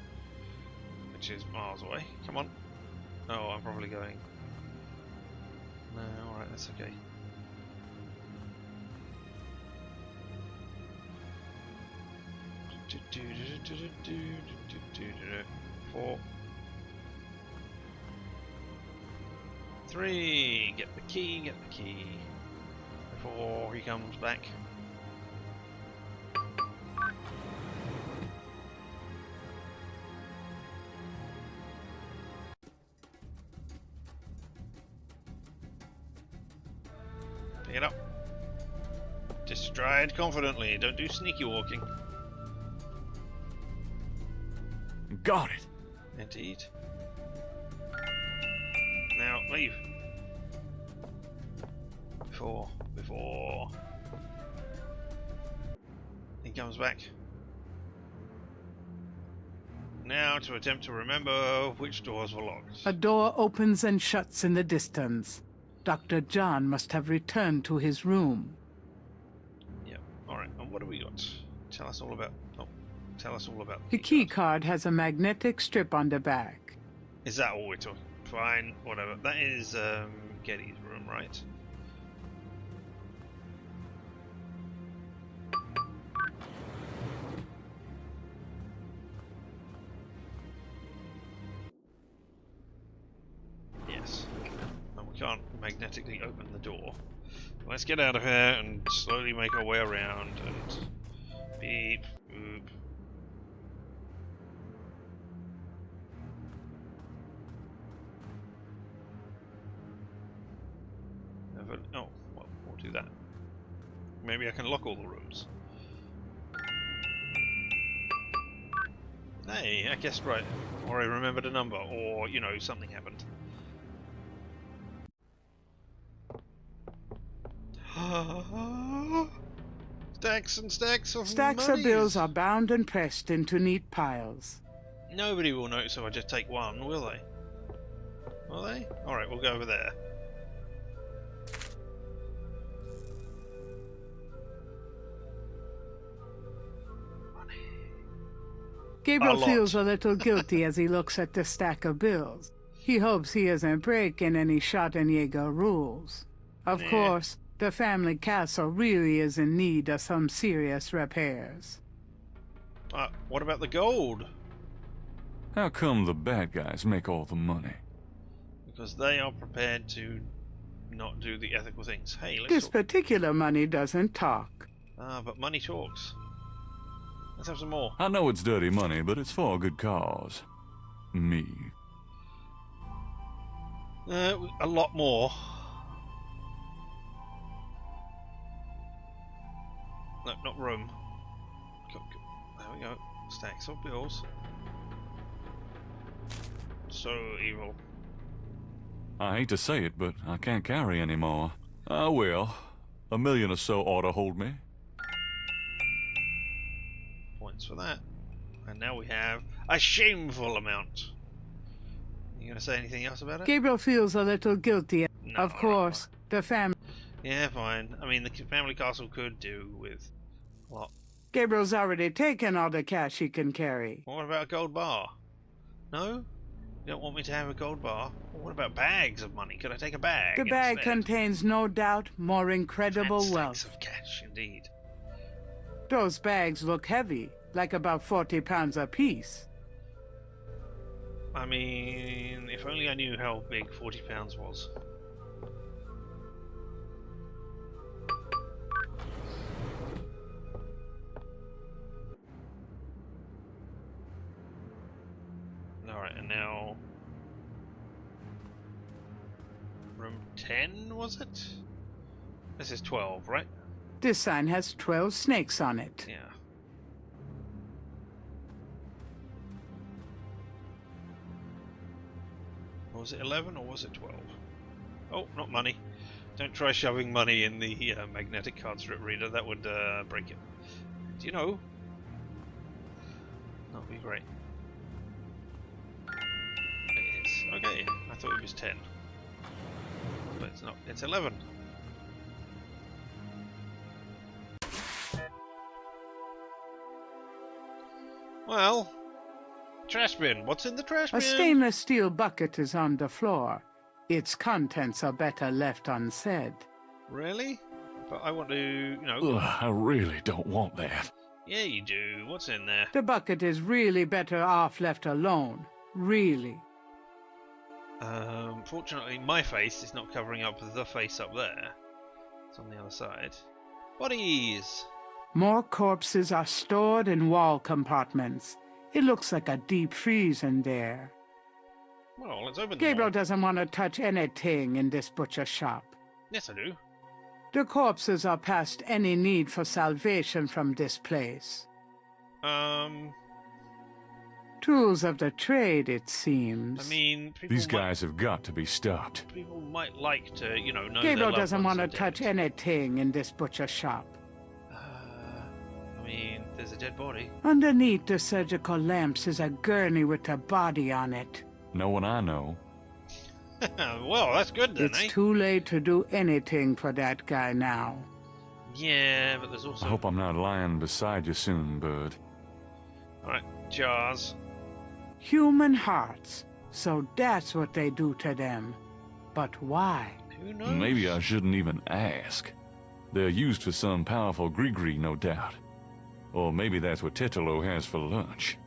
Which is miles away. Come on. Oh, I'm probably going. No, alright, that's okay. Four. 3. Get the key, before he comes back. Pick it up. Just stride confidently, don't do sneaky walking. Got it. Indeed. Now, leave. Before he comes back. Now to attempt to remember which doors were locked. A door opens and shuts in the distance. Dr. John must have returned to his room. Yep. Alright, and what do we got? Tell us all about... Oh, tell us all about The key card has a magnetic strip on the back. Is that all we're talking? Fine, whatever. That is Geddes' room, right? Yes. And we can't magnetically open the door. Let's get out of here and slowly make our way around and beep, boop. Oh, well, we'll do that. Maybe I can lock all the rooms. Hey, I guessed right. Or I remembered a number, or, you know, something happened. Stacks and stacks of Stacks of bills are bound and pressed into neat piles. Nobody will notice if I just take one, will they? Will they? Alright, we'll go over there. Gabriel feels a little guilty as he looks at the stack of bills. He hopes he isn't breaking any Schottenjäger rules. Of course, the family castle really is in need of some serious repairs. What about the gold? How come the bad guys make all the money? Because they are prepared to not do the ethical things. Hey, let's This talk. particular money doesn't talk. But money talks. Let's have some more. I know it's dirty money, but it's for a good cause. Me. A lot more. No, not room. There we go. Stacks of bills. So evil. I hate to say it, but I can't carry any more. I will. $1 million or so ought to hold me. Points for that. And now we have a shameful amount. You gonna say anything else about it? Gabriel feels a little guilty. No, of course, the family... Yeah, fine. I mean, the family castle could do with a lot. Gabriel's already taken all the cash he can carry. What about a gold bar? No? You don't want me to have a gold bar? Well, what about bags of money? Could I take a bag? The bag instead? contains no doubt more incredible And wealth. stacks of cash, indeed. Those bags look heavy, like about 40 pounds apiece. I mean, if only I knew how big 40 pounds was. Alright, and now... Room 10, was it? This is 12, right? This sign has 12 snakes on it. Yeah. Was it 11 or was it 12? Oh, not money. Don't try shoving money in the magnetic card strip reader, that would break it. Do you know? That would be great. It is. Okay, I thought it was 10. But it's not, it's 11. Well, trash bin. What's in the trash bin? A stainless steel bucket is on the floor. Its contents are better left unsaid. Really? But I want to, you know... Ugh, I really don't want that. Yeah, you do. What's in there? The bucket is really better off left alone. Really. Fortunately, my face is not covering up the face up there. It's on the other side. Bodies! More corpses are stored in wall compartments. It looks like a deep freeze in there. Well, let's open them Gabriel all. doesn't want to touch anything in this butcher shop. Yes, I do. The corpses are past any need for salvation from this place. Tools of the trade, it seems. I mean, These guys have got to be stopped. people might like to, you know Gabriel their loved doesn't ones want to are touch dead. anything in this butcher shop. I mean, there's a dead body. Underneath the surgical lamps is a gurney with a body on it. No one I know. Well, that's good then, It's eh? too late to do anything for that guy now. Yeah, but there's also... I hope I'm not lying beside you soon, bud. Alright, jars. Human hearts. So that's what they do to them. But why? Who knows? Maybe I shouldn't even ask. They're used for some powerful gree-gree, no doubt. Or maybe that's what Titolo has for lunch.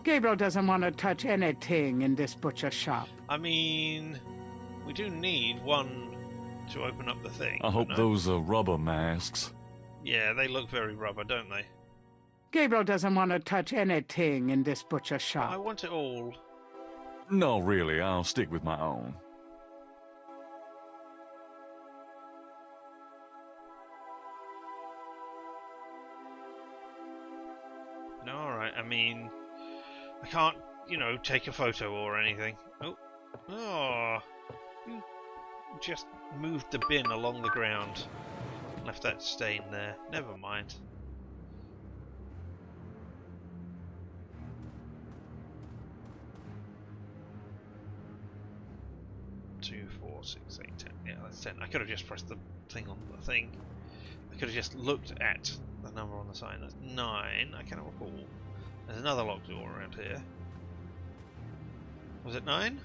Gabriel doesn't want to touch anything in this butcher shop. I mean, we do need one to open up the thing. I hope no? those are rubber masks. Yeah, they look very rubber, don't they? Gabriel doesn't want to touch anything in this butcher I shop. want it all. No, really, I'll stick with my own. No, alright, I mean, I can't, you know, take a photo or anything. Oh, you just moved the bin along the ground. Left that stain there. Never mind. Two, 4, 6, 8, 10. Yeah, that's 10. I could have just pressed the thing on the thing. I could have just looked at the number on the sign. That's 9. I cannot recall. There's another locked door around here. Was it 9?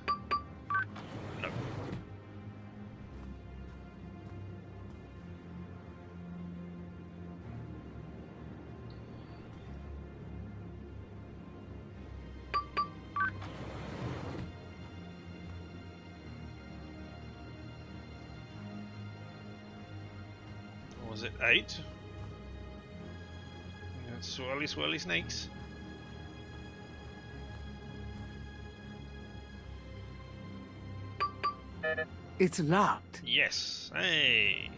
No. Or was it 8? Swirly, swirly snakes. It's locked. Yes. Hey.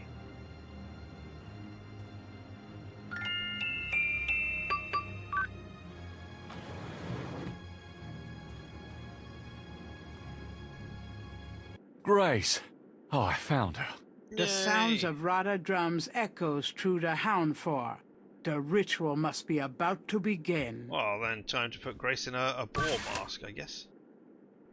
Grace! Oh, I found her. The sounds of Rada drums echoes through the Houndfor. The ritual must be about to begin. Well, then time to put Grace in a boar mask, I guess.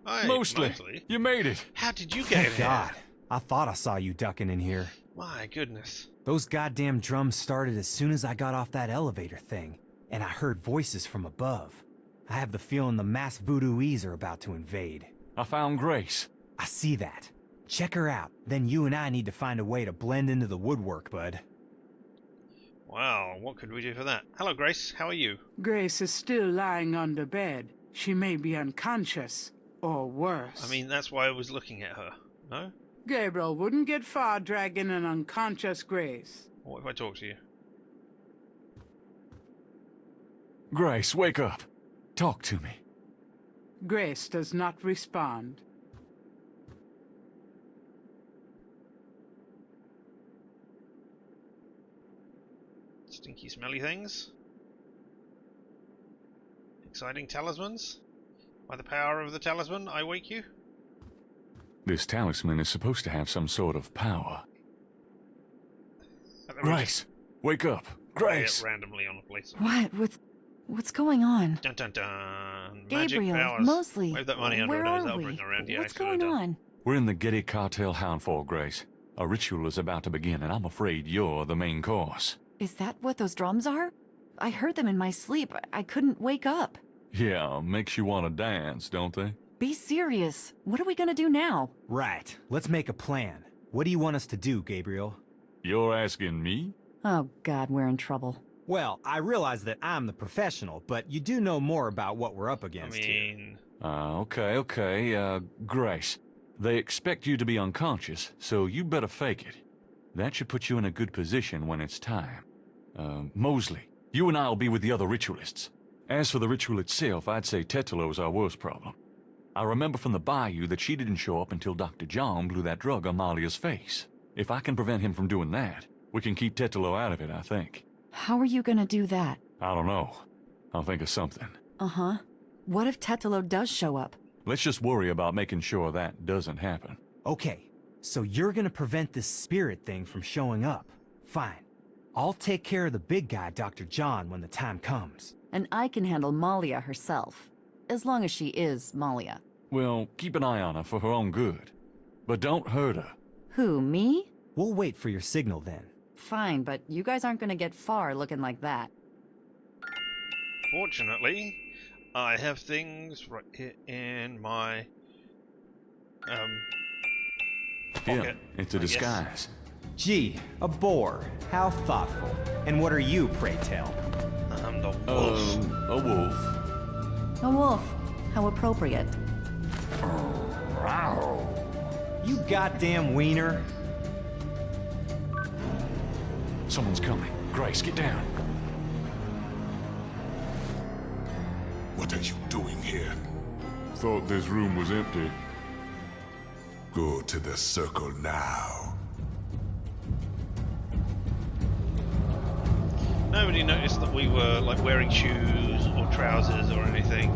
Hey, Mostly. You made it. How did you get in Thank God. here? I thought I saw you ducking in here. My goodness. Those goddamn drums started as soon as I got off that elevator thing, and I heard voices from above. I have the feeling the masked voodooese are about to invade. I found Grace. I see that. Check her out. Then you and I need to find a way to blend into the woodwork, bud. Wow, what could we do for that? Hello, Grace. How are you? Grace is still lying on the bed. She may be unconscious, or worse. I mean, that's why I was looking at her. No? Gabriel wouldn't get far dragging an unconscious Grace. What if I talk to you? Grace, wake up. Talk to me. Grace does not respond. Stinky, smelly things. Exciting talismans. By the power of the talisman, I wake you. This talisman is supposed to have some sort of power. Grace, wake up. Grace! Randomly on a place. What? What's going on? Dun dun dun. Gabriel, Magic powers. Mosley, Wave that money under where her nose. are I'll we? bring her around. Yeah, What's I should've going done. on? We're in the Getty Cartel Houndfor, Grace. A ritual is about to begin, and I'm afraid you're the main course. Is that what those drums are? I heard them in my sleep. I couldn't wake up. Yeah, makes you want to dance, don't they? Be serious. What are we gonna do now? Right. Let's make a plan. What do you want us to do, Gabriel? You're asking me? Oh God, we're in trouble. Well, I realize that I'm the professional, but you do know more about what we're up against here. Okay. Grace, they expect you to be unconscious, so you better fake it. That should put you in a good position when it's time. Mosley, you and I'll be with the other ritualists. As for the ritual itself, I'd say Tetalo's our worst problem. I remember from the bayou that she didn't show up until Dr. John blew that drug on Malia's face. If I can prevent him from doing that, we can keep Tetalo out of it, I think. How are you gonna do that? I don't know. I'll think of something. Uh-huh. What if Tetalo does show up? Let's just worry about making sure that doesn't happen. Okay, so you're gonna prevent this spirit thing from showing up. Fine. I'll take care of the big guy, Dr. John, when the time comes. And I can handle Malia herself. As long as she is Malia. Well, keep an eye on her for her own good. But don't hurt her. Who, me? We'll wait for your signal then. Fine, but you guys aren't gonna get far looking like that. Fortunately, I have things right here in my pocket. Yeah, it's a disguise. Gee, a boar. How thoughtful. And what are you, pray tell? I'm the wolf. A wolf. A wolf. How appropriate. You goddamn wiener. Someone's coming. Grace, get down. What are you doing here? Thought this room was empty. Go to the circle now. Nobody noticed that we were like wearing shoes or trousers or anything.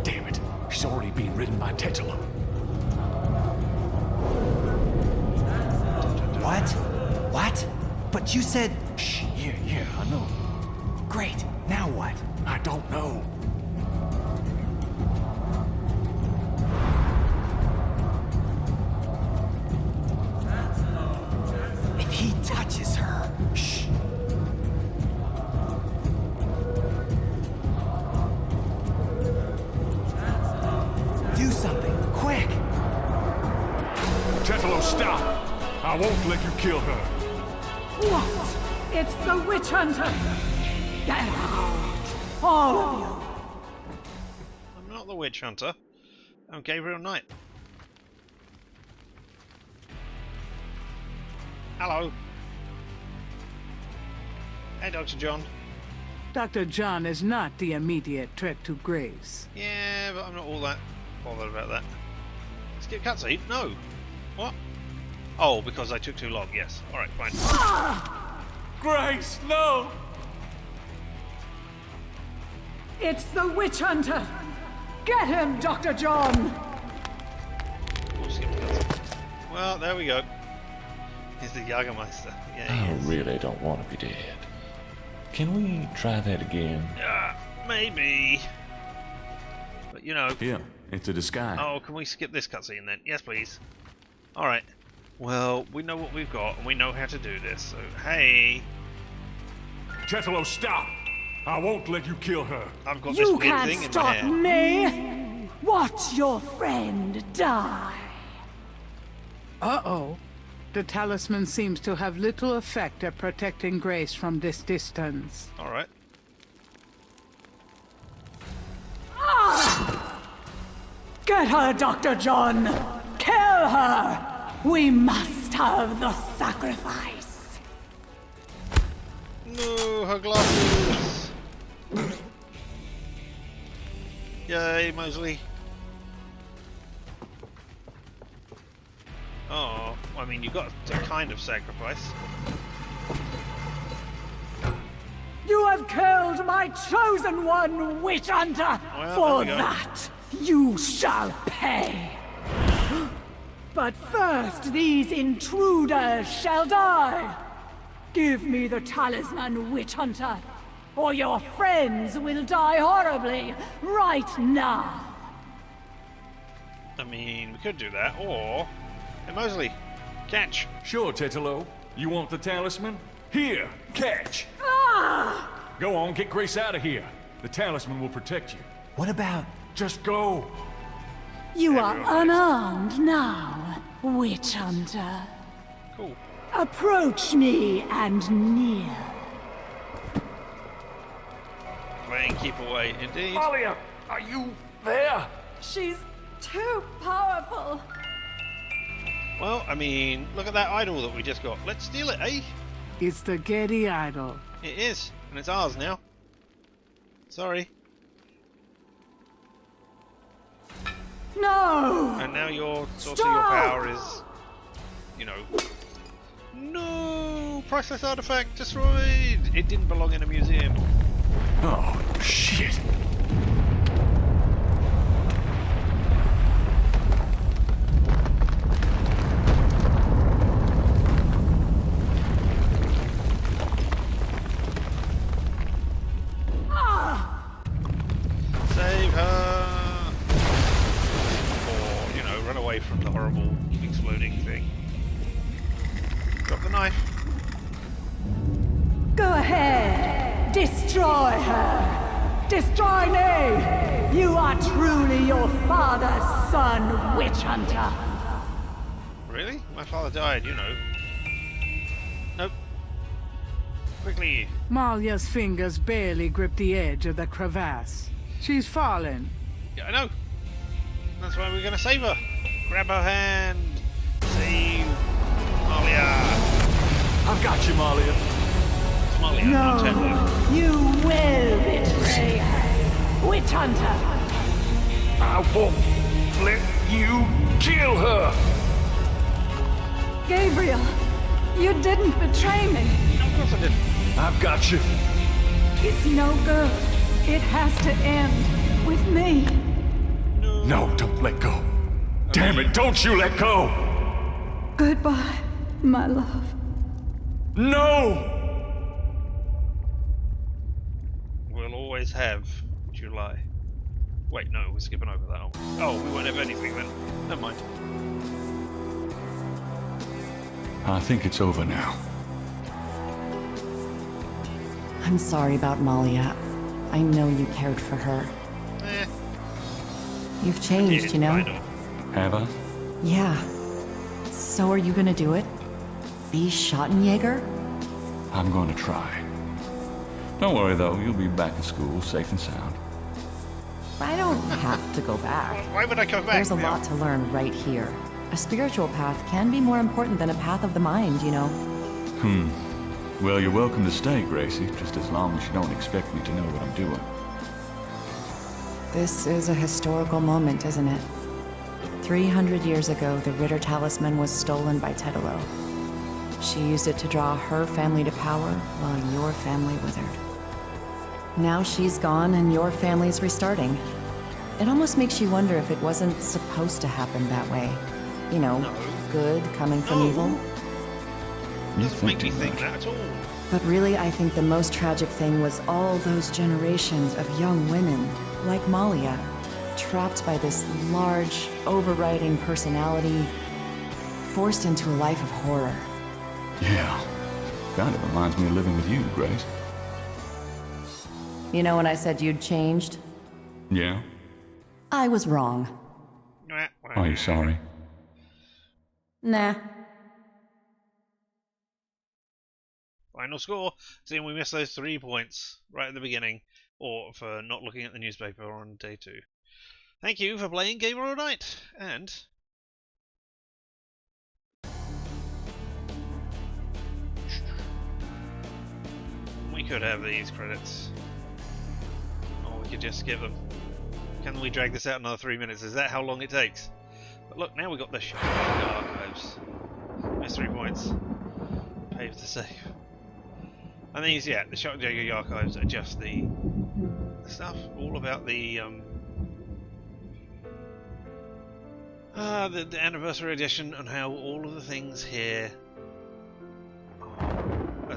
Damn it. She's already being ridden by Tetalo. What? What? But you said... Shh, I know. Great. Now what? I don't know. If he touches her... Shh. Do something, quick! Tetelo, stop! I won't let you kill her. What? It's the witch hunter! Get out! All of you! I'm not the witch hunter. I'm Gabriel Knight. Hello. Hey, Dr. John. Dr. John is not the immediate threat to Grace. Yeah, but I'm not all that bothered about that. Skip cutscene? No. What? Oh, because I took too long. Yes. All right, fine. Grace, no! It's the witch hunter! Get him, Dr. John! Oh, skip the cutscene. Well, there we go. He's the Jagermeister. Yeah, he I is. really don't want to be dead. Can we try that again? Maybe. But you know. Yeah, it's a disguise. Oh, can we skip this cutscene then? Yes, please. All right. Well, we know what we've got, and we know how to do this. So, hey. Tetelo, stop! I won't let you kill her. I've got You this weird can't thing in my stop hair. me! Watch your friend die! Uh-oh. The talisman seems to have little effect at protecting Grace from this distance. All right. Get her, Dr. John! Kill her! We must have the sacrifice! No, her glasses. Yay, Mosley. Oh, I mean, you got a kind of sacrifice. You have killed my chosen one, witch hunter! Well, For there we go. that, you shall pay! But first, these intruders shall die! Give me the talisman, witch hunter, or your friends will die horribly right now! I mean, we could do that, or... Hey, Mosley, catch. Sure, Tetelo. You want the talisman? Here, catch. Ah! Go on, get Grace out of here. The talisman will protect you. What about... Just go. You are unarmed now, witch hunter. Cool. Approach me and near. Playing keep away, indeed. Malia, are you there? She's too powerful. Well, I mean, look at that idol that we just got. Let's steal it, eh? It's the Getty idol. It is, and it's ours now. Sorry. No! And now your source of Stop! your power is, you know... No! Priceless artifact destroyed! It didn't belong in a museum. Oh, shit. Save her! Or, you know, run away from the horrible exploding thing. Drop the knife. Go ahead! Destroy her! Destroy me! You are truly your father's son, witch hunter! Really? My father died, you know. Nope. Quickly. Malia's fingers barely grip the edge of the crevasse. She's fallen. Yeah, I know. That's why we're gonna save her. Grab her hand. Save Malia. I've got you, Malia. It's Malia, not No, Tetelo. you will betray her, witch hunter! I won't let you kill her! Gabriel, you didn't betray me. No, of course I didn't. I've got you. It's no good. It has to end with me. No, don't let go. Damn it, don't you let go! Goodbye, my love. No! always have July. Wait, no, we're skipping over that. Oh, we won't have anything then. Never mind. I think it's over now. I'm sorry about Malia. I know you cared for her. You've changed, you know? Have I? Yeah. So are you gonna do it? Be Schottenjäger? I'm going to try. Don't worry, though. You'll be back in school, safe and sound. I don't have to go back. Why would I go back? There's a lot to learn right here. A spiritual path can be more important than a path of the mind, you know? Well, you're welcome to stay, Gracie, just as long as you don't expect me to know what I'm doing. This is a historical moment, isn't it? 300 years ago, the Ritter talisman was stolen by Tetelo. She used it to draw her family to power while your family withered. Now she's gone and your family's restarting. It almost makes you wonder if it wasn't supposed to happen that way. You know, good coming from evil. You doesn't make me think that at all. But really, I think the most tragic thing was all those generations of young women, like Malia, trapped by this large, overriding personality, forced into a life of horror. Yeah. Kind of reminds me of living with you, Grace. You know when I said you'd changed? Yeah? I was wrong. Are you sorry? Nah. Final score. Seeing we missed those 3 points right at the beginning, or for not looking at the newspaper on day 2. Thank you for playing Gabriel Knight, and we could have these credits, or we could just skip them. Can we drag this out another 3 minutes? Is that how long it takes? But look, now we got the archives. Missed 3 points. Pave the save. And these, yeah, the Schottenjäger archives are just the stuff all about the anniversary edition and how all of the things here are,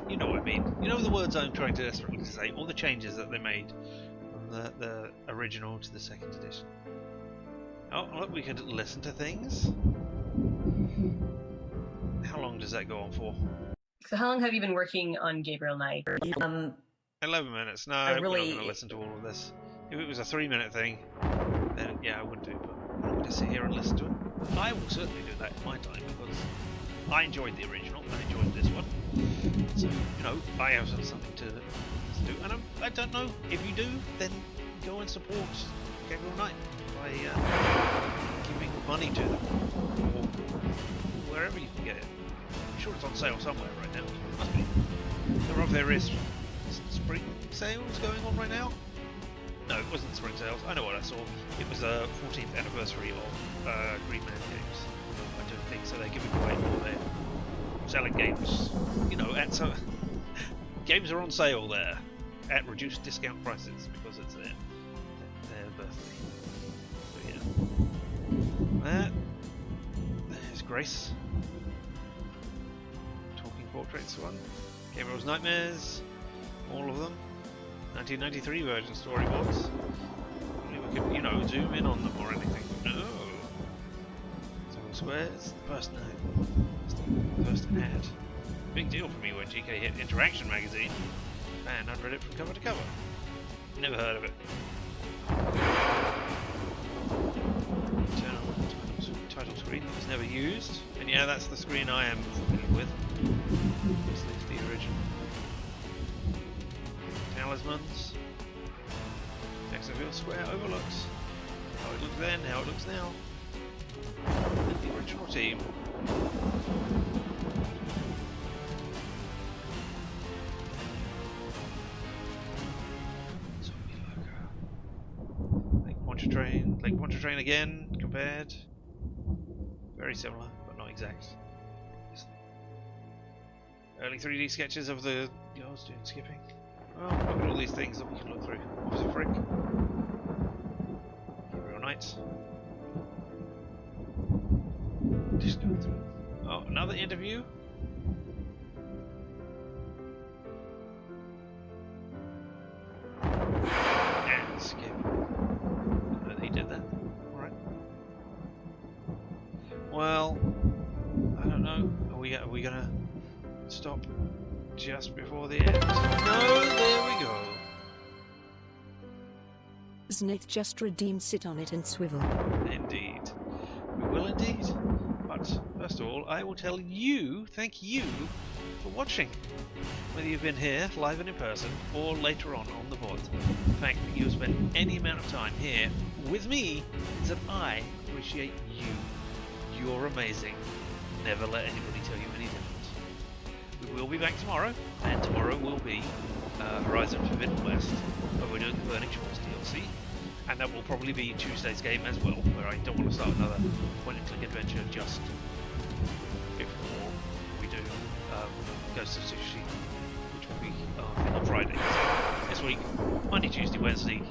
you know what I mean. You know the words I'm trying to desperately say. All the changes that they made from the original to the second edition. Oh, look, we could listen to things. How long does that go on for? So how long have you been working on Gabriel Knight? 11 minutes. No, we're not going to listen to all of this. If it was a 3-minute thing, then yeah, I wouldn't do it. But I'm going to sit here and listen to it. I will certainly do that in my time because I enjoyed the original. I enjoyed this one. So, you know, I have something to do. And I don't know, if you do, then go and support Gabriel Knight by giving money to them or wherever you can get it. I'm sure it's on sale somewhere right now. It must be. There are various spring sales going on right now. No, it wasn't spring sales. I know what I saw. It was a 14th anniversary of Green Man Games. I don't think so. They're giving away all their selling games. You know, games are on sale there at reduced discount prices because it's their birthday. So yeah, there's Grace. Talking Portraits one. Gabriel's Nightmares. All of them. 1993 version storyboards. Only we could, you know, zoom in on them or anything. No. Several squares. First ad. Big deal for me when GK hit Interaction magazine. And I'd read it from cover to cover. Never heard of it. Title screen was never used. And yeah, that's the screen I am familiar with. This is the original. Talismans. Jacksonville Square overlooks. How it looked then, how it looks now. And the original team. Lake Pontchartrain again, compared. Very similar, but not exact. Early 3D sketches of the girls doing skipping. Oh, look at all these things that we can look through. Officer Frick. Gabriel Knight. Just going through. Oh, another interview. we gonna stop just before the end? No, there we go. Snake just redeemed. Sit on it and swivel. Indeed. We will indeed. But first of all, I will tell you, thank you for watching. Whether you've been here, live and in person, or later on the pod. The fact that you have spent any amount of time here with me means that I appreciate you. You're amazing. Never let anybody tell you any different. We will be back tomorrow, and tomorrow will be Horizon Forbidden West, where we're doing the Burning Shores DLC. And that will probably be Tuesday's game as well, where I don't want to start another point-and-click adventure just before we do Ghost of Tsushima, which will be I think on Friday. So this week, Monday, Tuesday, Wednesday,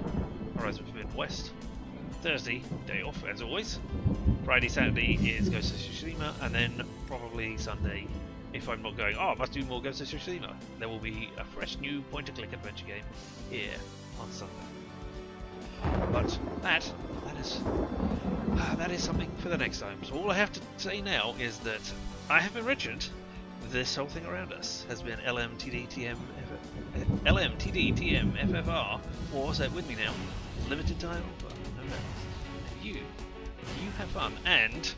Horizon Forbidden West. Thursday, day off as always. Friday, Saturday is Ghost of Tsushima, and then probably Sunday, if I'm not going, I must do more Ghost of Tsushima, there will be a fresh new point-and-click adventure game here on Sunday. But that is something for the next time. So all I have to say now is that I have been Richard. This whole thing around us has been LMTDTMFFR, or say it with me now, limited time offer, no less. And you have fun, and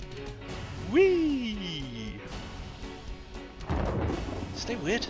stay weird.